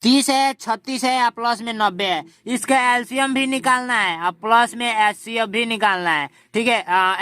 30 है, 36 है, और प्लस में 90 है, इसका एलसीएम भी निकालना है, और प्लस में एचसीएफ भी निकालना है, ठीक है,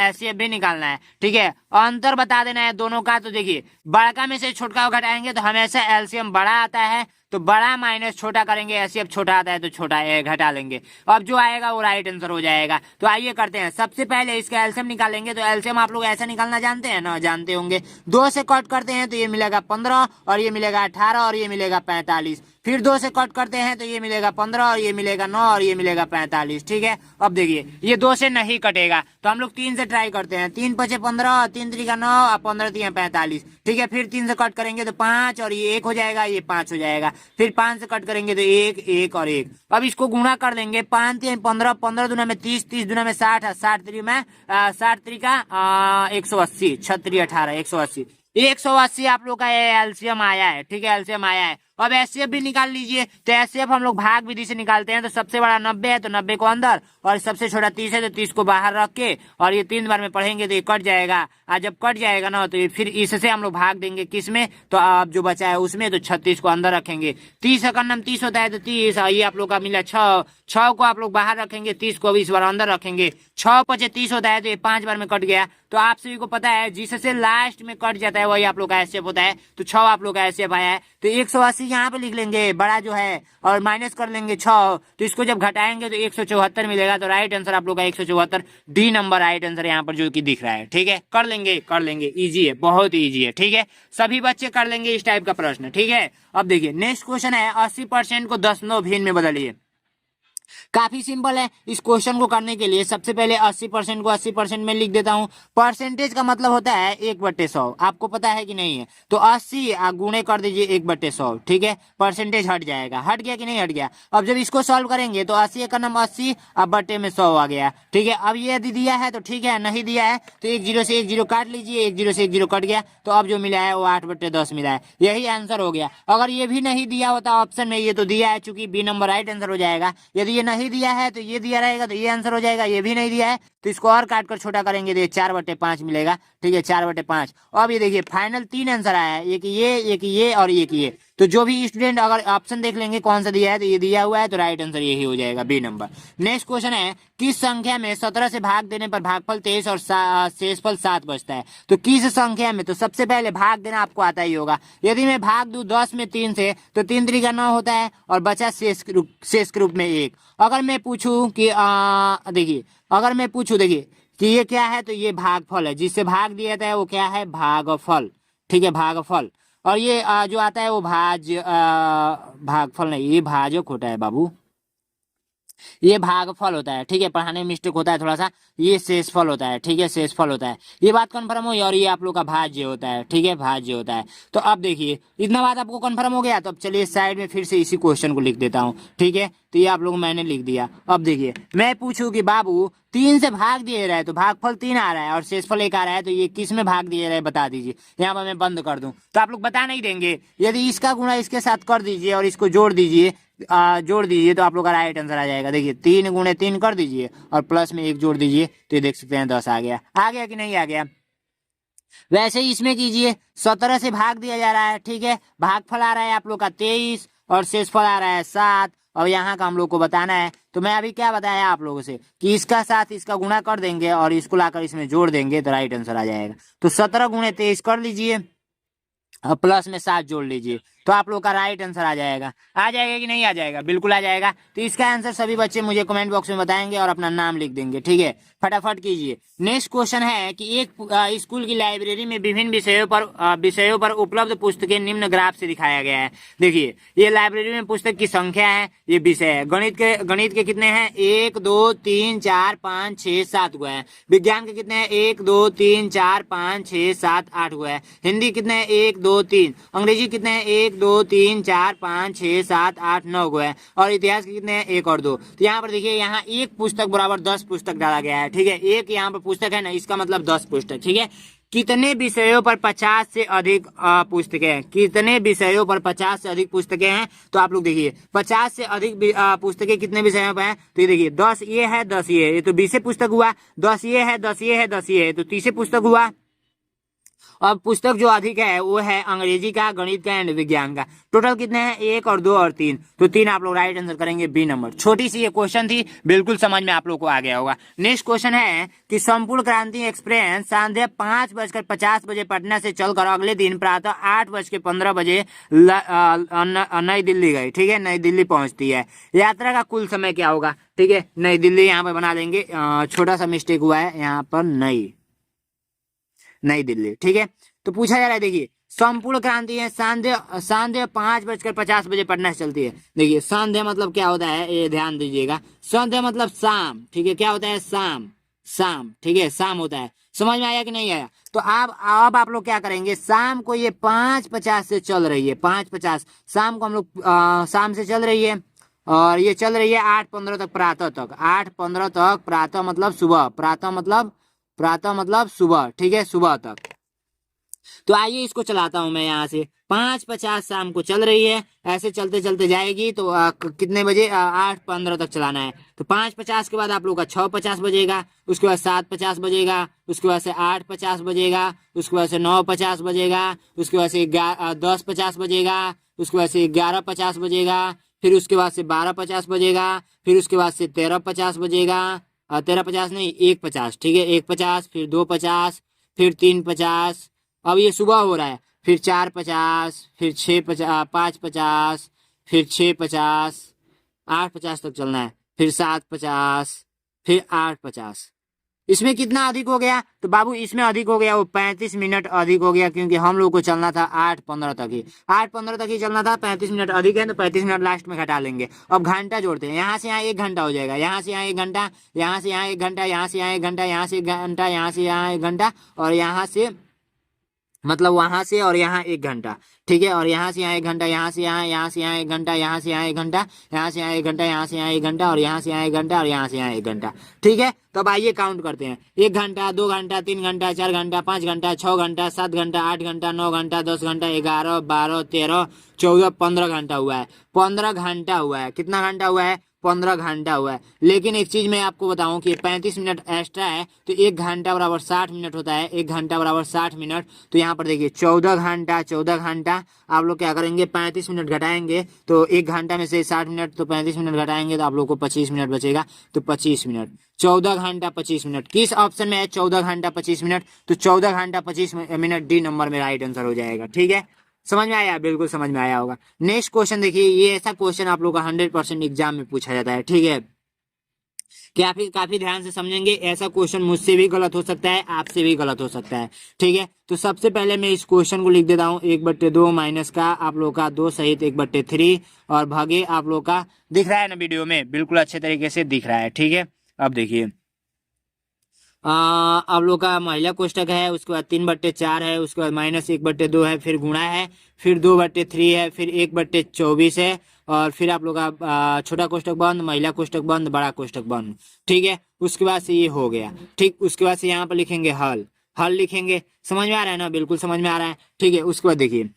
एचसीएफ भी निकालना है, ठीक है। अंतर बता देना है दोनों का। तो देखिए बड़का में से छोटा को घटाएंगे तो हमेशा एलसीएम बड़ा आता है, तो बड़ा माइनस छोटा करेंगे, एचसीएफ छोटा आता है तो छोटा घटा लेंगे। अब जो आएगा वो राइट आंसर हो जाएगा। तो आइए करते हैं। सबसे पहले इसका एलसीएम निकालेंगे, तो एलसीएम आप लोग ऐसा निकालना जानते हैं ना, जानते होंगे। 2 से कट करते हैं तो ये मिलेगा 15, और ये मिलेगा 18, और ये मिलेगा 45। फिर 2 से कट करते हैं तो ये मिलेगा 15, और ये मिलेगा 9, और ये मिलेगा 45, ठीक है। अब देखिए ये 2 से नहीं कटेगा तो हम लोग 3 से ट्राई करते हैं। 3 5 15, 3 3 9, और 15 3 45, ठीक है। फिर 3 से कट करेंगे तो 5, और ये 1 हो जाएगा, ये 5 हो जाएगा। फिर 5 से कट करेंगे तो 1 1 और 1। अब इसको गुणा कर देंगे, 5 3 15, 15 दूना में 30, 30 दूना में 60, 60 3 में 60 3 का 180, 36 18 180। 180 आप लोग का एलसीएम आया है, ठीक है, एलसीएम आया है। अब एचसीएफ भी निकाल लीजिए। तो एचसीएफ हम लोग भाग विधि से निकालते हैं। तो सबसे बड़ा 90 है तो 90 को अंदर, और सबसे छोटा 30 है तो 30 को बाहर रख के, और ये 3 बार में पढ़ेंगे तो ये कट जाएगा। आज जब कट जाएगा ना तो फिर इससे हम लोग भाग देंगे किस में, तो अब जो बचा है उसमें, तो 36 को अंदर रखेंगे। 30 का नाम 30 होता है तो 30, ये आप लोग का मिला 6, 6 को आप लोग बाहर रखेंगे, 30 को इस बार अंदर रखेंगे। 6 पचे 30 होता है तो ये 5 बार में कट गया। तो आप सभी को पता है जिससे लास्ट में कट जाता है वही आप लोग का एचसीएफ होता है। तो 6 आप लोग का एचसीएफ आया है। तो 180 यहाँ पे लिख लेंगे बड़ा जो है, और माइनस कर लेंगे 6, तो इसको जब घटाएंगे तो 174 मिलेगा। तो राइट आंसर आप लोग का 174, डी नंबर राइट आंसर यहाँ पर जो कि दिख रहा है। ठीक है, कर लेंगे, इजी है, बहुत इजी है। ठीक है, सभी बच्चे कर लेंगे इस टाइप का प्रश्न। ठीक है, अब देखिए नेक्स्ट क्वेश्चन है 80% को दशमलव भिन्न में बदलिए। काफी सिंपल है। इस क्वेश्चन को करने के लिए सबसे पहले 80% को 80% में लिख देता हूँ। परसेंटेज का मतलब होता है 1/100, आपको पता है कि नहीं है? तो 80 गुणे कर दीजिए 1/100। ठीक है, परसेंटेज हट जाएगा। हट गया कि नहीं हट गया? अब जब इसको सॉल्व करेंगे तो 80 का नाम 80, अब बटे में 100 आ गया। ठीक है, अब ये यदि दिया है तो ठीक है, नहीं दिया है तो 1 0 से 1 0 काट लीजिए, 1 0 से 1 0 कट गया। तो अब जो मिला है वो 8/10 मिला है। यही आंसर हो गया। अगर ये भी नहीं दिया होता ऑप्शन में, ये तो दिया है, चूंकि बी नंबर राइट आंसर हो जाएगा। यदि ये नहीं दिया है तो ये दिया रहेगा, तो ये आंसर हो जाएगा। ये भी नहीं दिया है तो इसको और काट कर छोटा करेंगे तो ये 4/5 मिलेगा। ठीक है, 4/5। अब ये देखिए फाइनल 3 आंसर आया है, एक ये और एक ये। तो जो भी स्टूडेंट अगर ऑप्शन देख लेंगे कौन सा दिया है, तो ये दिया हुआ है, तो राइट आंसर यही हो जाएगा, बी नंबर। नेक्स्ट क्वेश्चन है किस संख्या में 17 से भाग देने पर भागफल 23 और शेषफल 7 बचता है? तो किस संख्या में, तो सबसे पहले भाग देना आपको आता ही होगा। यदि मैं भाग दूं 10 में 3 से तो 3 3 का 9 होता है, और बचा शेष के रूप में 1। अगर मैं पूछूं कि देखिए, अगर मैं पूछूं देखिए कि ये क्या है, तो ये भागफल है। जिससे भाग दिया जाता है वो क्या है? भागफल। ठीक है, भागफल। और ये जो आता है वो भागफल नहीं, ये भाजक होता है बाबू, ये भागफल होता है। ठीक है, पढ़ाने में मिस्टेक होता है थोड़ा सा। ये शेषफल होता है। ठीक है, शेषफल होता है। ये बात कंफर्म हुई। और ये आप लोग का भाज्य होता है। ठीक है, भाज्य होता है। तो अब देखिए इतना बात आपको कंफर्म हो गया। तो अब चलिए साइड में फिर से इसी क्वेश्चन को लिख देता हूँ। ठीक है, तो ये आप लोग मैंने लिख दिया। अब देखिए मैं पूछूं कि बाबू 3 से भाग दिए रहा है तो भागफल 3 आ रहा है और शेषफल 1 आ रहा है, तो ये किस में भाग दिए रहे बता दीजिए। यहाँ पर मैं बंद कर दूं तो आप लोग बता नहीं देंगे। यदि इसका गुणा इसके साथ कर दीजिए और इसको जोड़ दीजिए, तो आप लोग का राइट आंसर आ जाएगा। देखिए 3 गुणे 3 कर दीजिए और प्लस में 1 जोड़ दीजिए, तो ये देख सकते हैं 10 आ गया। आ गया कि नहीं आ गया? वैसे ही इसमें कीजिए, 17 से भाग दिया जा रहा है। ठीक है, भागफल आ रहा है आप लोग का 23 और शेषफल आ रहा है 7। और यहाँ का हम लोग को बताना है। तो मैं अभी क्या बताया आप लोगों से कि इसका साथ इसका गुणा कर देंगे और इसको लाकर इसमें जोड़ देंगे तो राइट आंसर आ जाएगा। तो 17 गुणे 23 कर लीजिए और प्लस में 7 जोड़ लीजिए, तो आप लोग का राइट आंसर आ जाएगा। आ जाएगा कि नहीं आ जाएगा? बिल्कुल आ जाएगा। तो इसका आंसर सभी बच्चे मुझे कमेंट बॉक्स में बताएंगे और अपना नाम लिख देंगे। ठीक है, फटाफट कीजिए। नेक्स्ट क्वेश्चन है कि एक स्कूल की लाइब्रेरी में विभिन्न विषयों पर उपलब्ध पुस्तकें निम्न ग्राफ से दिखाया गया है। देखिए ये लाइब्रेरी में पुस्तक की संख्या है, ये विषय है। गणित के कितने हैं? 1 2 3 4 5 6 7 गो है। विज्ञान के कितने हैं? 1 2 3 4 5 6 7 8 गो है। हिंदी कितने हैं? 1 2 3। अंग्रेजी कितने हैं? 1 2 3 4 5 6 7 8 9 गो है। और इतिहास के कितने हैं? 1 और 2। तो यहाँ पर देखिए, यहाँ एक पुस्तक बराबर 10 पुस्तक डाला गया है। ठीक है, एक यहाँ पर पुस्तक है ना, इसका मतलब 10 पुस्तक। ठीक है, कितने विषयों पर 50 से अधिक पुस्तकें हैं? कितने विषयों पर 50 से अधिक पुस्तकें हैं? तो आप लोग देखिए 50 से अधिक पुस्तकें कितने विषयों पर हैं? तो ये देखिए 10 ये है, 10 ये है, ये तो 20 पुस्तक हुआ। 10 ये है, 10 ये है, 10 ये है, तो 30 पुस्तक हुआ। अब पुस्तक जो अधिक है वो है अंग्रेजी का, गणित का एंड विज्ञान का। टोटल कितने हैं? 1 और 2 और 3। तो 3 आप लोग राइट आंसर करेंगे, बी नंबर। छोटी सी ये क्वेश्चन थी, बिल्कुल समझ में आप लोग को आ गया होगा। नेक्स्ट क्वेश्चन है कि संपूर्ण क्रांति एक्सप्रेस संध्या 5:50 बजे पटना से चलकर अगले दिन प्रातः 8:15 बजे नई दिल्ली गई। ठीक है, नई दिल्ली पहुंचती है। यात्रा का कुल समय क्या होगा? ठीक है, नई दिल्ली यहाँ पर बना देंगे, छोटा सा मिस्टेक हुआ है यहाँ पर, नई दिल्ली। ठीक है, तो पूछा जा रहा है, देखिए संपूर्ण क्रांति है सांध्य 5:50 बजे पटना से चलती है। देखिए सांध्य मतलब क्या होता है, ये ध्यान दीजिएगा। संध्या मतलब शाम। ठीक है, क्या होता है? शाम। ठीक है, शाम होता है। समझ में आया कि नहीं आया? तो अब आप लोग क्या करेंगे, शाम को ये 5:50 से चल रही है। 5:50 शाम को हम लोग शाम से चल रही है, और ये चल रही है 8:15 तक, प्रातः तक। 8:15 तक, प्रातः मतलब सुबह, प्रातः मतलब सुबह। ठीक है, सुबह तक। तो आइए इसको चलाता हूं मैं यहाँ से। 5:50 शाम को चल रही है, ऐसे चलते चलते जाएगी तो कितने बजे, 8:15 तक चलाना है। तो 5:50 के बाद आप लोग का 6:50 बजेगा, उसके बाद 7:50 बजेगा, उसके बाद से 8:50 बजेगा, उसके बाद से 9:50 बजेगा, उसके बाद से 10:50 बजेगा, उसके बाद से 11:50 बजेगा, फिर उसके बाद से 12:50 बजेगा, फिर उसके बाद से 13:50 बजेगा, 13:50 नहीं 1:50, ठीक है 1:50, फिर 2:50, फिर 3:50। अब ये सुबह हो रहा है, फिर 4:50, फिर 6:50, 5:50, फिर 6:50, 8:50 तक चलना है, फिर 7:50, फिर 8:50। इसमें कितना अधिक हो गया? तो बाबू इसमें अधिक हो गया, वो 35 मिनट अधिक हो गया, क्योंकि हम लोग को चलना था 8:15 तक ही, 8:15 तक ही चलना था। 35 मिनट अधिक है तो 35 मिनट लास्ट में घटा लेंगे। अब घंटा जोड़ते हैं, यहाँ से यहाँ 1 घंटा हो जाएगा, यहाँ से यहाँ 1 घंटा, यहाँ से यहाँ 1 घंटा, यहाँ से यहाँ 1 घंटा, यहाँ से 1 घंटा, यहाँ से यहाँ 1 घंटा, और यहाँ से मतलब वहां से और यहाँ 1 घंटा, ठीक है। और यहाँ से यहाँ 1 घंटा, यहाँ से यहाँ, यहाँ से यहाँ 1 घंटा, यहाँ से यहाँ 1 घंटा, यहाँ से यहाँ 1 घंटा, यहाँ से यहाँ 1 घंटा, और यहाँ से यहाँ 1 घंटा, और यहाँ से यहाँ 1 घंटा, ठीक है। तो अब आइए काउंट करते हैं। 1 घंटा, 2 घंटा, 3 घंटा, 4 घंटा, 5 घंटा, 6 घंटा, 7 घंटा, 8 घंटा, 9 घंटा, 10 घंटा, 11, 12, 13, 14, 15 घंटा हुआ है। 15 घंटा हुआ है। कितना घंटा हुआ है? 15 घंटा हुआ है। लेकिन एक चीज मैं आपको बताऊं कि 35 मिनट एक्स्ट्रा है, तो 1 घंटा बराबर 60 मिनट होता है। 1 घंटा बराबर 60 मिनट, तो यहाँ पर देखिए 14 घंटा, 14 घंटा। आप लोग क्या करेंगे, 35 मिनट घटाएंगे, तो 1 घंटा में से 60 मिनट, तो 35 मिनट घटाएंगे तो आप लोग को 25 मिनट बचेगा। तो 25 मिनट, 14 घंटा 25 मिनट। किस ऑप्शन में है 14 घंटा 25 मिनट? तो 14 घंटा 25 मिनट डी नंबर में राइट आंसर हो जाएगा, ठीक है। समझ में आया? बिल्कुल समझ में आया होगा। नेक्स्ट क्वेश्चन देखिए, ये ऐसा क्वेश्चन आप लोग का 100% एग्जाम में पूछा जाता है, ठीक है। काफी ध्यान से समझेंगे, ऐसा क्वेश्चन मुझसे भी गलत हो सकता है, आपसे भी गलत हो सकता है, ठीक है। तो सबसे पहले मैं इस क्वेश्चन को लिख देता हूँ, 1/2 माइनस का आप लोग का 2 सहित 1/3 और भागे आप लोग का, दिख रहा है ना वीडियो में? बिल्कुल अच्छे तरीके से दिख रहा है, ठीक है। अब देखिए, आप लोग का महिला कोष्टक है, उसके बाद 3/4 है, उसके बाद -1/2 है, फिर गुणा है, फिर 2/3 है, फिर 1/24 है, और फिर आप लोग का छोटा कोष्टक बंद, महिला कोष्टक बंद, बड़ा कोष्टक बंद, ठीक है। उसके बाद से ये हो गया, ठीक। उसके बाद से यहाँ पर लिखेंगे हल, हल लिखेंगे। समझ में आ रहा है ना? बिल्कुल समझ में आ रहा है, ठीक है। उसके बाद देखिए,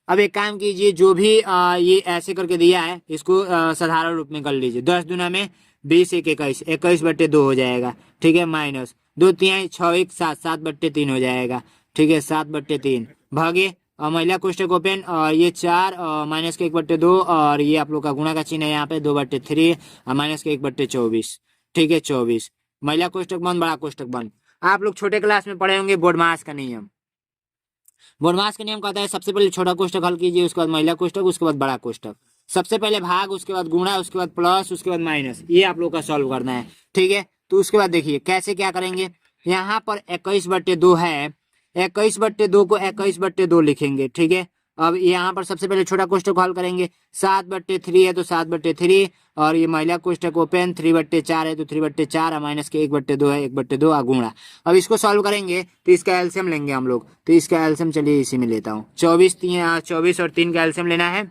अब एक काम कीजिए, जो भी ये ऐसे करके दिया है, इसको साधारण रूप में कर लीजिए। 10 दूना में 20, 1 21, 21/2 हो जाएगा, ठीक है। माइनस 2 तिहाई 6 1 7, 7/3 हो जाएगा, ठीक है। 7/3 भागे महिला कोष्टक ओपन, और ये 4 माइनस के 1/2, और ये आप लोग का गुणा का चिन्ह है यहाँ पे 2/3 और माइनस के 1/24, ठीक है। 24 महिला कोष्टक बंद, बड़ा कोष्टक बंद। आप लोग छोटे क्लास में पढ़े होंगे बोडमास का नियम। बोडमास का नियम कहता है सबसे पहले छोटा कोष्टक हल कीजिए, उसके बाद महिला कोष्टक, उसके बाद बड़ा कोष्टक। सबसे पहले भाग, उसके बाद गुणा, उसके बाद प्लस, उसके बाद माइनस। ये आप लोग का सॉल्व करना है, ठीक है। तो उसके बाद देखिए कैसे क्या करेंगे। यहाँ पर 21/2 है, 21/2 को 21/2 लिखेंगे, ठीक है। अब यहाँ पर सबसे पहले छोटा कोष्टक हल करेंगे। 7/3 है तो 7/3, और ये महिला कोष्टक ओपन 3/4 है तो 3/4, माइनस के 1/2 है 1/2 गुणा। अब इसको सॉल्व करेंगे तो इसका एलसीएम लेंगे हम लोग। तो इसका एलसीएम चलिए इसी में लेता हूँ। 24 और 3 का एलसीएम लेना है।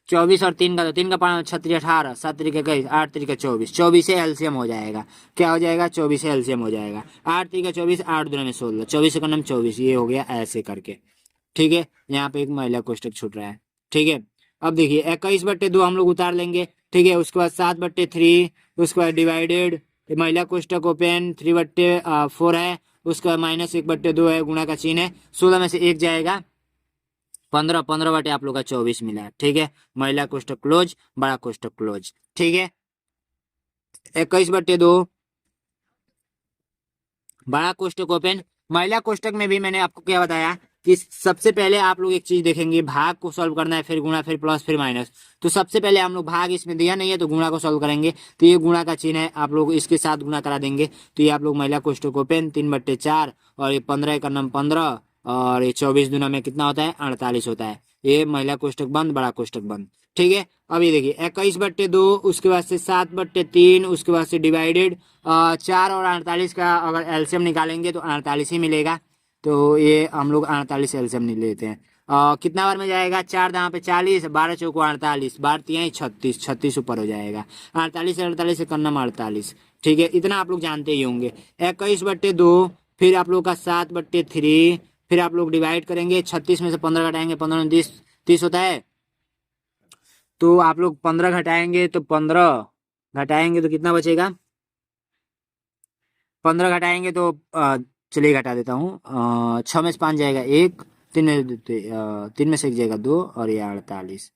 24 और 3 का, तो 3 का 5 36 18, 7 3 21, 8 3 24, 24 से एलसीएम हो जाएगा। क्या हो जाएगा? 24 से एलसीएम हो जाएगा। 8 3 24, 8 2 में 16, 24 का नाम 24, ये हो गया ऐसे करके, ठीक है। यहाँ पे एक महिला कोष्टक छूट रहा है, ठीक है। अब देखिए 21/2 हम लोग उतार लेंगे, ठीक है। उसके बाद 7/3, उसके बाद डिवाइडेड महिला कोष्टक ओपन 3/4 है, उसके बाद -1/2 है, गुणा का चिन्ह है, 16 में से 1 जाएगा, 15, 15 आप लोग का 24 मिला, ठीक है। महिला कोष्टक क्लोज, बड़ा कोष्टक क्लोज, ठीक है। 21/2 बड़ा कोष्टक ओपन। महिला कोष्टक में भी मैंने आपको क्या बताया कि सबसे पहले आप लोग एक चीज देखेंगे, भाग को सॉल्व करना है, फिर गुणा, फिर प्लस, फिर माइनस। तो सबसे पहले हम लोग, भाग इसमें दिया नहीं है तो गुणा को सॉल्व करेंगे। तो ये गुणा का चिन्ह है, आप लोग इसके साथ गुणा करा देंगे। तो ये आप लोग महिला कोष्टक ओपन 3/4, और ये 15 का नाम 15, और ये 24 दूना में कितना होता है? 48 होता है। ये महिला कोष्टक बंद, बड़ा कोष्टक बंद, ठीक है। अब ये देखिए 21/2, उसके बाद से 7/3, उसके बाद से डिवाइडेड 4 और 48 का अगर एलसीएम निकालेंगे तो 48 ही मिलेगा। तो ये हम लोग 48 एलसीएम नहीं लेते हैं। कितना बार में जाएगा? 4 दांव पे 40, 12 चौको 48, 12 तिहाई 36, 36 ऊपर हो जाएगा। 48 से 48 से करना 48, ठीक है। इतना आप लोग जानते ही होंगे। 21/2, फिर आप लोग का 7/3, फिर आप लोग डिवाइड करेंगे, 36 में से 15 घटाएंगे, 15 में 30, 30 होता है। तो आप लोग 15 घटाएंगे तो 15 घटाएंगे तो कितना बचेगा, 15 घटाएंगे तो चलिए घटा देता हूँ, 6 में से 5 जाएगा 1, 3 में 3 में से 1 जाएगा 2 और ये 48।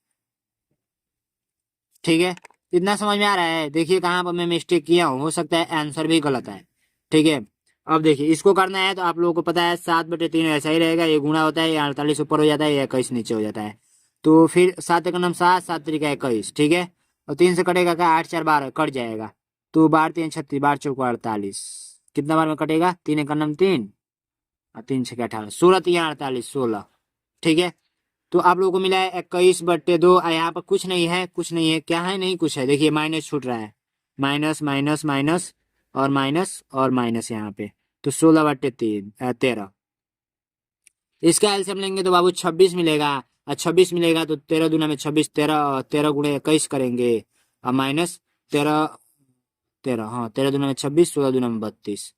ठीक है, इतना समझ में आ रहा है। देखिए कहाँ पर मैं मिस्टेक किया हूँ, हो सकता है आंसर भी गलत है। ठीक है, अब देखिए इसको करना है तो आप लोगों को पता है 7/3 ऐसा ही रहेगा, ये गुणा होता है, ये 48 ऊपर हो जाता है, ये 21 नीचे हो जाता है। तो फिर 7 एक नम 7, 7 तरीका 21। ठीक है, और 3 से कटेगा क्या, 8 4 12 कट जाएगा। तो 12 3 36, 12 चौक 48, कितना बार में कटेगा, 3 एक नम 3 और 3 6 18, 16 3 48, 16। ठीक है, तो आप लोगों को मिला है 21/2। यहाँ पर कुछ नहीं है, कुछ नहीं है, क्या है, नहीं कुछ है। देखिए माइनस छूट रहा है, माइनस माइनस माइनस और माइनस यहाँ पे, तो 16/13। इसका एलसीएम लेंगे तो बाबू 26 मिलेगा, और 26 मिलेगा तो 13 दूना में 26, 13 13 गुणे 21 करेंगे, और माइनस 13 13, हाँ 13 दूना में 26, 16 दूना में 32।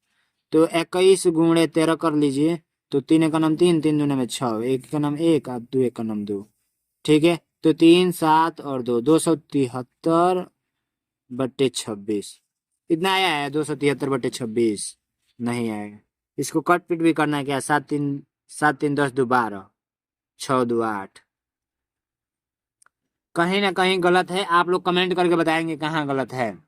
तो 21 गुणे 13 कर लीजिए, तो 3 एक नाम 3, 3 दूना में 6, 1 का नाम 1 और 2 एक का नाम 2। ठीक है, तो 3 7 और 2, 273/26। इतना आया है, 273/26 नहीं आएगा। इसको कट पिट भी करना है क्या, 7 3 10 2 12, 6 2 8। कहीं ना कहीं गलत है, आप लोग कमेंट करके बताएंगे कहाँ गलत है।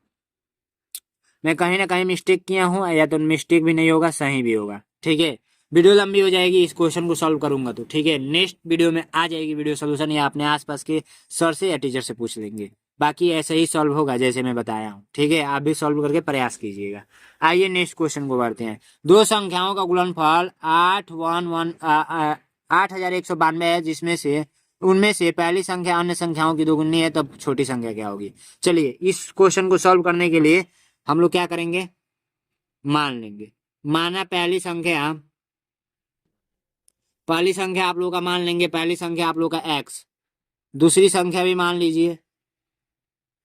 मैं कहीं ना कहीं मिस्टेक किया हूँ, या तो मिस्टेक भी नहीं होगा, सही भी होगा। ठीक है, वीडियो लंबी हो जाएगी, इस क्वेश्चन को सॉल्व करूंगा तो। ठीक है, नेक्स्ट वीडियो में आ जाएगी वीडियो सोल्यूशन, या अपने आसपास के सर से या टीचर से पूछ लेंगे। बाकी ऐसे ही सॉल्व होगा जैसे मैं बताया हूँ। ठीक है, आप भी सॉल्व करके प्रयास कीजिएगा। आइए नेक्स्ट क्वेश्चन को बढ़ते हैं। दो संख्याओं का गुणनफल 8,192 है, जिसमें से उनमें से पहली संख्या अन्य संख्याओं की दोगुनी है, तब छोटी संख्या क्या होगी। चलिए इस क्वेश्चन को सॉल्व करने के लिए हम लोग क्या करेंगे, मान लेंगे। माना पहली संख्या आप लोग का मान लेंगे, पहली संख्या आप लोग का x, दूसरी संख्या भी मान लीजिए,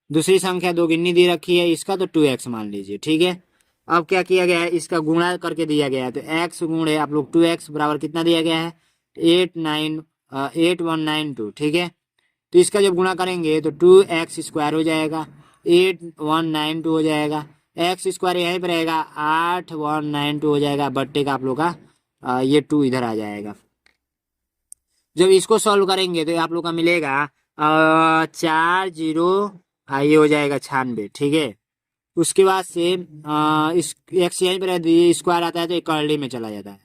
दूसरी संख्या दोगुनी दी रखी है, इसका तो 2x मान लीजिए। ठीक है, अब क्या किया गया है, इसका गुणा करके दिया गया है, तो x गुणे आप लोग 2x बराबर कितना दिया गया है, 8192। ठीक है, तो इसका जब गुणा करेंगे तो 2x² हो जाएगा, 8192 हो जाएगा, x² यहीं पर रहेगा, 8192 हो जाएगा, बट्टे का आप लोग का ये 2 इधर आ जाएगा। जब इसको सॉल्व करेंगे तो आप लोग का मिलेगा 40, ये हो जाएगा 96। ठीक है, उसके बाद से इस x यहीं पर स्क्वायर आता है तो एक कर्ली में चला जाता है।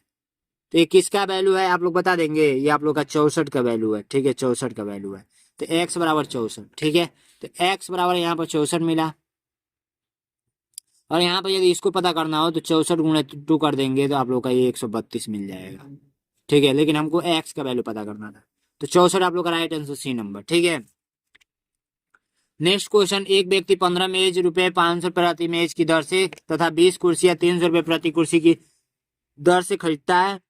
तो ये किसका वैल्यू है आप लोग बता देंगे, ये आप लोग का 64 का वैल्यू है। ठीक है, 64 का वैल्यू है, तो x बराबर 64। ठीक है, तो x बराबर यहाँ पर 64 मिला, और यहाँ पर यदि इसको पता करना हो तो 64 गुणे 2 कर देंगे तो आप लोग का ये 132 मिल जाएगा। ठीक है, लेकिन हमको x का वैल्यू पता करना था, तो 64 आप लोग का राइट आंसर सी नंबर। ठीक है, नेक्स्ट क्वेश्चन, एक व्यक्ति 15 मेज रुपए 500 प्रति मेज की दर से तथा 20 कुर्सियां 300 रुपए प्रति कुर्सी की दर से खरीदता है।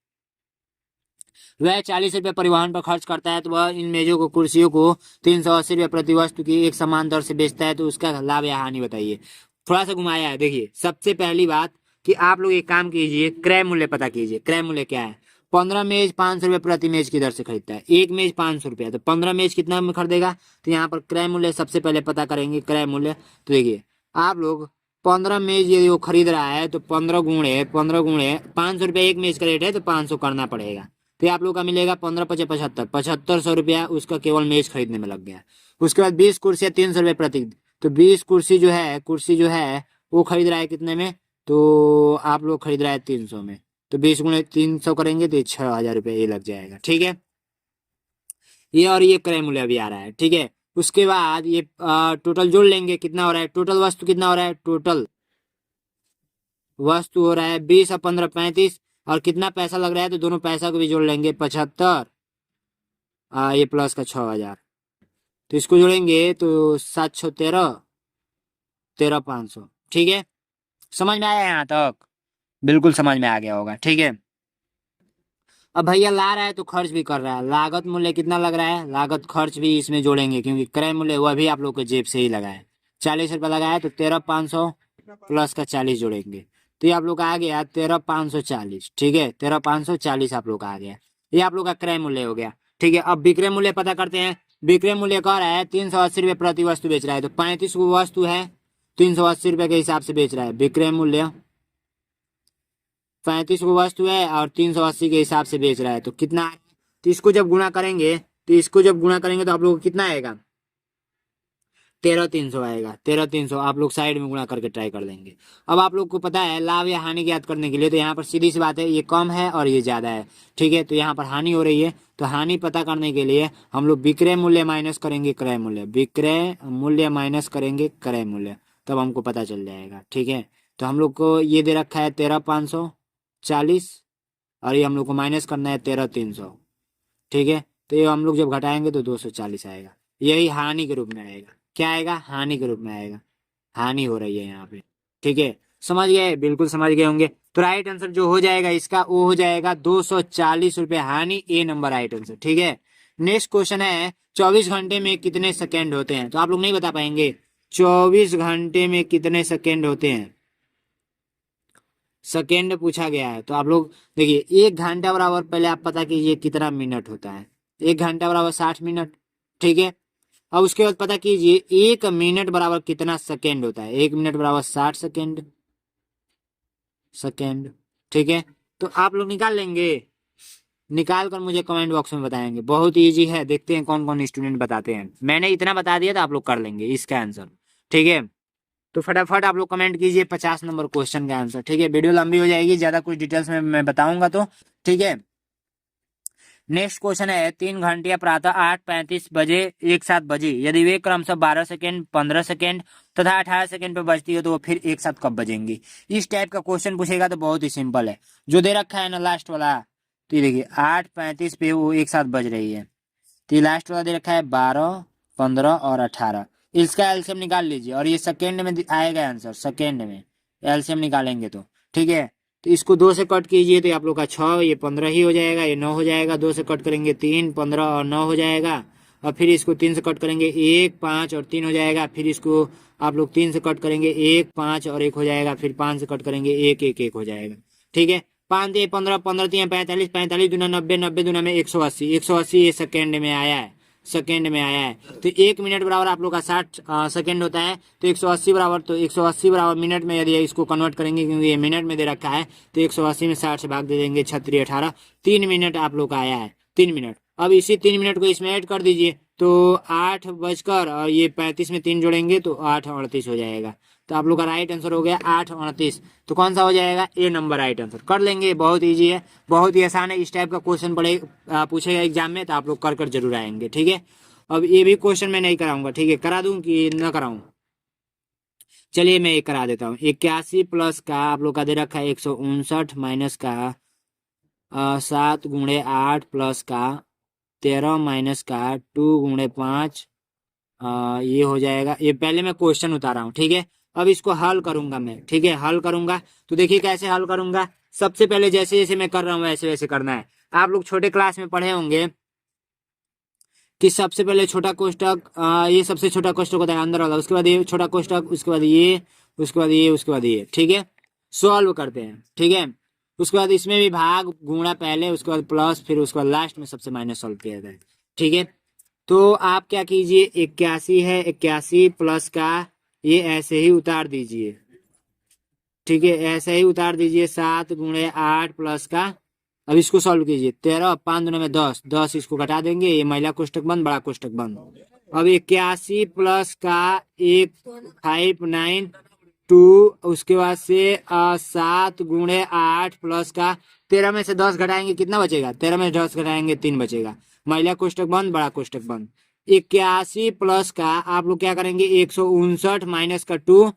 वह 40 रुपए परिवहन पर खर्च करता है, तो वह इन मेजों को कुर्सियों को 380 रुपए प्रति वस्तु की एक समान दर से बेचता है, तो उसका लाभ या हानि बताइए। थोड़ा सा घुमाया है। देखिए सबसे पहली बात कि आप लोग एक काम कीजिए, क्रय मूल्य पता कीजिए। क्रय मूल्य क्या है, 15 मेज 500 रुपए प्रति मेज की दर से खरीदता है, एक मेज 500 रुपया, तो 15 मेज कितना में खरीदेगा, तो यहाँ पर क्रय मूल्य सबसे पहले पता करेंगे। क्रय मूल्य तो देखिए आप लोग 15 मेज यदि वो खरीद रहा है तो 15 गुणे 500 रुपया एक मेज का रेट है, तो 500 करना पड़ेगा, तो आप लोग का मिलेगा 15 पचे 75, 7500 रुपया उसका केवल मेज खरीदने में लग गया। उसके बाद 20 कुर्सियां 300 रुपये प्रति, तो 20 कुर्सी जो है वो खरीद रहा है कितने में, तो आप लोग खरीद रहा है 300 में, तो 20 गुणे 300 करेंगे तो 6000 रुपये ये लग जाएगा। ठीक है, ये और ये क्रय मूल्य भी आ रहा है। ठीक है, उसके बाद ये टोटल जोड़ लेंगे, कितना हो रहा है, टोटल वस्तु कितना हो रहा है, टोटल वस्तु हो रहा है 20 और 15 35, और कितना पैसा लग रहा है, तो दोनों पैसा को भी जोड़ लेंगे, 75 ये प्लस का 6000, तो इसको जोड़ेंगे तो 713 13500। ठीक है, समझ में आया यहाँ तक, बिल्कुल समझ में आ गया होगा। ठीक है, अब भैया ला रहा है तो खर्च भी कर रहा है, लागत मूल्य कितना लग रहा है, लागत खर्च भी इसमें जोड़ेंगे, क्योंकि क्रय मूल्य वह भी आप लोग को जेब से ही लगा है। 40 रुपये लगाया तो 13,500 प्लस का 40 जोड़ेंगे, तो ये आप लोग का आ गया 13,540। ठीक है, 13,540 आप लोग का आ गया। ये आप लोग का क्रय मूल्य हो गया। ठीक है, अब विक्रय मूल्य पता करते हैं। विक्रय मूल्य कह रहा है 380 रुपये प्रति वस्तु बेच रहा है, तो 35 को वस्तु है, 380 रुपये के हिसाब से बेच रहा है। विक्रय मूल्य 35 को वस्तु है और 380 के हिसाब से बेच रहा है, तो कितना? तो इसको जब गुणा करेंगे तो आप लोग को कितना आएगा? 13,300 आएगा। 13,300 आप लोग साइड में गुणा करके ट्राई कर लेंगे। अब आप लोग को पता है लाभ या हानि ज्ञात करने के लिए, तो यहाँ पर सीधी सी बात है, ये कम है और ये ज्यादा है। ठीक है, तो यहाँ पर हानि हो रही है, तो हानि पता करने के लिए हम लोग विक्रय मूल्य माइनस करेंगे क्रय मूल्य, विक्रय मूल्य माइनस करेंगे क्रय मूल्य, तब हमको पता चल जाएगा। ठीक है, तो हम लोग को ये दे रखा है 13,540 और ये हम लोग को माइनस करना है 13,300। ठीक है, तो ये हम लोग जब घटाएंगे तो 240 आएगा। यही हानि के रूप में आएगा। क्या आएगा? हानि के रूप में आएगा। हानि हो रही है यहाँ पे। ठीक है, समझ गए? बिल्कुल समझ गए होंगे। तो राइट आंसर जो हो जाएगा इसका, वो हो जाएगा 240 रुपये हानि। ए नंबर राइट आंसर। ठीक है, नेक्स्ट क्वेश्चन है 24 घंटे में कितने सेकेंड होते हैं? तो आप लोग नहीं बता पाएंगे 24 घंटे में कितने सेकेंड होते हैं। सेकेंड पूछा गया है, तो आप लोग देखिए 1 घंटा बराबर, पहले आप पता कीजिए कितना मिनट होता है। 1 घंटा बराबर 60 मिनट। ठीक है, अब उसके बाद पता कीजिए 1 मिनट बराबर कितना सेकेंड होता है। 1 मिनट बराबर 60 सेकेंड। ठीक है, तो आप लोग निकाल लेंगे, निकाल कर मुझे कमेंट बॉक्स में बताएंगे। बहुत इजी है, देखते हैं कौन कौन स्टूडेंट बताते हैं। मैंने इतना बता दिया तो आप लोग कर लेंगे इसका आंसर। ठीक है, तो फटाफट आप लोग कमेंट कीजिए 50 नंबर क्वेश्चन का आंसर। ठीक है, वीडियो लंबी हो जाएगी, ज्यादा कुछ डिटेल्स में मैं बताऊंगा तो। ठीक है, नेक्स्ट क्वेश्चन है 3 घंटियां प्रातः 8:35 बजे एक साथ बजी, यदि वे क्रमशः 12 सेकेंड, 15 सेकेंड तथा 18 सेकेंड पर बजती हो तो वो फिर एक साथ कब बजेंगी? इस टाइप का क्वेश्चन पूछेगा तो बहुत ही सिंपल है। जो दे रखा है ना लास्ट वाला, तो ये देखिए 8:35 पे वो एक साथ बज रही है, तो ये लास्ट वाला दे रखा है 12, 15 और 18। इसका एलसीएम निकाल लीजिए और ये सेकेंड में आएगा आंसर, सेकेंड में एलसीएम निकालेंगे तो। ठीक है, तो इसको 2 से कट कीजिए तो आप लोग का 6, ये 15 ही हो जाएगा, ये 9 हो जाएगा। 2 से कट करेंगे 3, 15 और 9 हो जाएगा। और फिर इसको 3 से कट करेंगे 1, 5 और 3 हो जाएगा। फिर इसको आप लोग 3 से कट करेंगे 1, 5 और 1 हो जाएगा। फिर 5 से कट करेंगे 1, 1, 1 हो जाएगा। ठीक है, 5 दिए 15, 15 दिए 45, 45 दूना 90, 90 दूना में 180, 180 ये सेकेंड में आया है, सेकेंड में आया है। तो 1 मिनट बराबर आप लोग का 60 सेकेंड होता है, तो 180 बराबर, तो 180 बराबर मिनट में यदि इसको कन्वर्ट करेंगे, क्योंकि ये मिनट में दे रखा है, तो 180 में 60 से भाग दे देंगे, 36, 18, 3 मिनट आप लोग का आया है। 3 मिनट। अब इसी 3 मिनट को इसमें ऐड कर दीजिए, तो 8 बजकर और ये 35 में 3 जोड़ेंगे तो 8:38 हो जाएगा। तो आप लोग का राइट आंसर हो गया 8:38। तो कौन सा हो जाएगा? ए नंबर राइट आंसर। कर लेंगे, बहुत इजी है, बहुत ही आसान है। इस टाइप का क्वेश्चन पूछेगा एग्जाम में, तो आप लोग कर जरूर आएंगे। ठीक है, अब ये भी क्वेश्चन मैं नहीं कराऊंगा। ठीक है, करा दूं कि न कराऊं? चलिए मैं ये करा देता हूँ। 81 प्लस का आप लोग का दे रखा है 159 माइनस का 7 गुणे 8 प्लस का 13 माइनस का 2 गुणे 5, ये हो जाएगा। ये पहले मैं क्वेश्चन उतारा हूँ। ठीक है, अब इसको हल करूंगा मैं। ठीक है, हल करूंगा तो देखिए कैसे हल करूंगा। सबसे पहले जैसे जैसे मैं कर रहा हूँ वैसे वैसे करना है। आप लोग छोटे क्लास में पढ़े होंगे कि सबसे पहले छोटा कोष्टक, ये सबसे छोटा कोष्टक होता है अंदर वाला, उसके बाद ये छोटा कोष्टक, उसके बाद ये, उसके बाद ये, उसके बाद ये। ठीक है, सॉल्व करते हैं। ठीक है, उसके बाद इसमें भी भाग गुणा पहले, उसके बाद प्लस, फिर उसके बाद लास्ट में सबसे माइनस सॉल्व किया जाता है। ठीक है, तो आप क्या कीजिए, 81 है, 81 प्लस का ये ऐसे ही उतार दीजिए। ठीक है, ऐसे ही उतार दीजिए। 7 गुणे 8 प्लस का, अब इसको सॉल्व कीजिए। 13, 5 दूना में 10, 10 इसको घटा देंगे, ये महिला कोष्टक बंद, बड़ा कोष्टक बंद। अब 81 प्लस का 1592, उसके बाद से 7 गुणे 8 प्लस का 13 में से 10 घटाएंगे, कितना बचेगा? 13 में से 10 घटाएंगे 3 बचेगा, महिला कोष्टक बंद, बड़ा कोष्टक बंद। 81 प्लस का आप लोग क्या करेंगे, 159 माइनस का 2,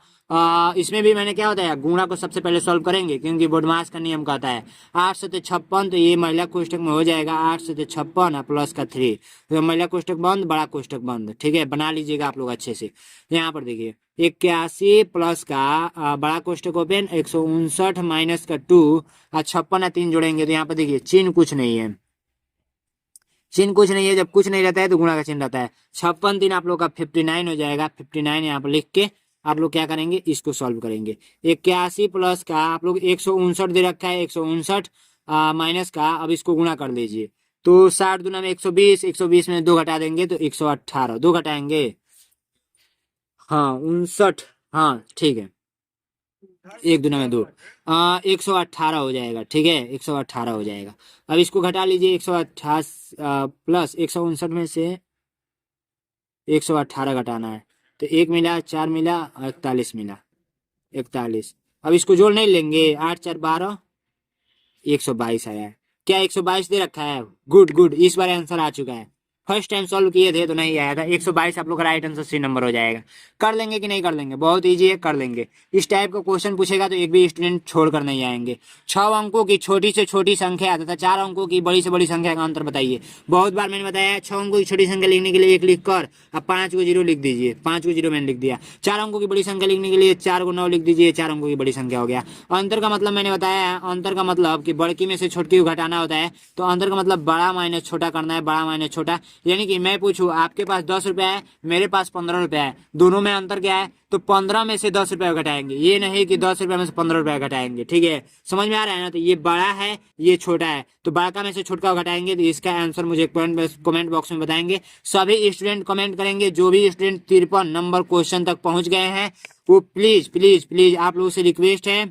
इसमें भी मैंने क्या बताया, गुणा को सबसे पहले सॉल्व करेंगे, क्योंकि बोडमास का नियम कहता है 8 से 56, तो ये महिला कोष्टक में हो जाएगा 8 से 56 प्लस का 3, तो महिला कोष्टक बंद, बड़ा कोष्टक बंद। ठीक है, बना लीजिएगा आप लोग अच्छे से। यहाँ पर देखिए 81 प्लस का बड़ा कोष्टक ओपन, 159 माइनस का 2 और 56 और 3 जोड़ेंगे, तो यहाँ पर देखिए चिन्ह कुछ नहीं है, चिन्ह कुछ नहीं है। जब कुछ नहीं रहता है तो गुणा का चिन्ह रहता है। 56 3 आप लोग का 59 हो जाएगा। 59 यहाँ पर लिख के आप लोग क्या करेंगे, इसको सॉल्व करेंगे। 81 प्लस का आप लोग 159 दे रखा है, 159 माइनस का अब इसको गुणा कर लीजिए। तो 60 दूना में 120, 120 में 2 घटा देंगे तो 118, 2 घटाएंगे, हाँ 59, हाँ ठीक है, 1 दूना में 2, 118 हो जाएगा। ठीक है, 118 हो जाएगा। अब इसको घटा लीजिए, 128 प्लस 159 में से 118 घटाना है, तो 1 मिला, 4 मिला, 41 मिला, 41। अब इसको जोड़ नहीं लेंगे, 8 4 12, 122 आया है। क्या 122 दे रखा है? गुड गुड, इस बार आंसर आ चुका है। फर्स्ट टाइम सॉल्व किए थे तो नहीं आया था। 122 आप लोग का राइट आंसर सी नंबर हो जाएगा। कर लेंगे कि नहीं कर लेंगे? बहुत इजी है, कर लेंगे। इस टाइप का क्वेश्चन पूछेगा तो एक भी स्टूडेंट छोड़कर नहीं आएंगे। 6 अंकों की छोटी से छोटी संख्या तथा 4 अंकों की बड़ी से बड़ी संख्या का अंतर बताइए। बहुत बार मैंने बताया, 6 अंकों की छोटी संख्या लिखने के लिए 1 लिख कर अब 5 को 0 लिख दीजिए, 5 को 0 मैंने लिख दिया। 4 अंकों की बड़ी संख्या लिखने के लिए 4 को 9 लिख दीजिए, 4 अंकों की बड़ी संख्या हो गया। अंतर का मतलब मैंने बताया, अंतर का मतलब कि बड़की में से छोटकी को घटाना होता है, तो अंतर का मतलब बड़ा माइनस छोटा करना है, बड़ा माइनस छोटा। यानी कि मैं पूछूं आपके पास 10 रुपया है, मेरे पास 15 रुपया है, दोनों में अंतर क्या है? तो 15 में से 10 रुपया घटाएंगे, ये नहीं कि 10 रुपया में से 15 रुपया घटाएंगे। ठीक है, समझ में आ रहा है ना? तो ये बड़ा है, ये छोटा है, तो बड़ा में से छोटा घटाएंगे। तो इसका आंसर मुझे कमेंट बॉक्स में बताएंगे। सभी स्टूडेंट कमेंट करेंगे। जो भी स्टूडेंट 53 नंबर क्वेश्चन तक पहुंच गए हैं वो प्लीज प्लीज प्लीज आप लोगों से रिक्वेस्ट है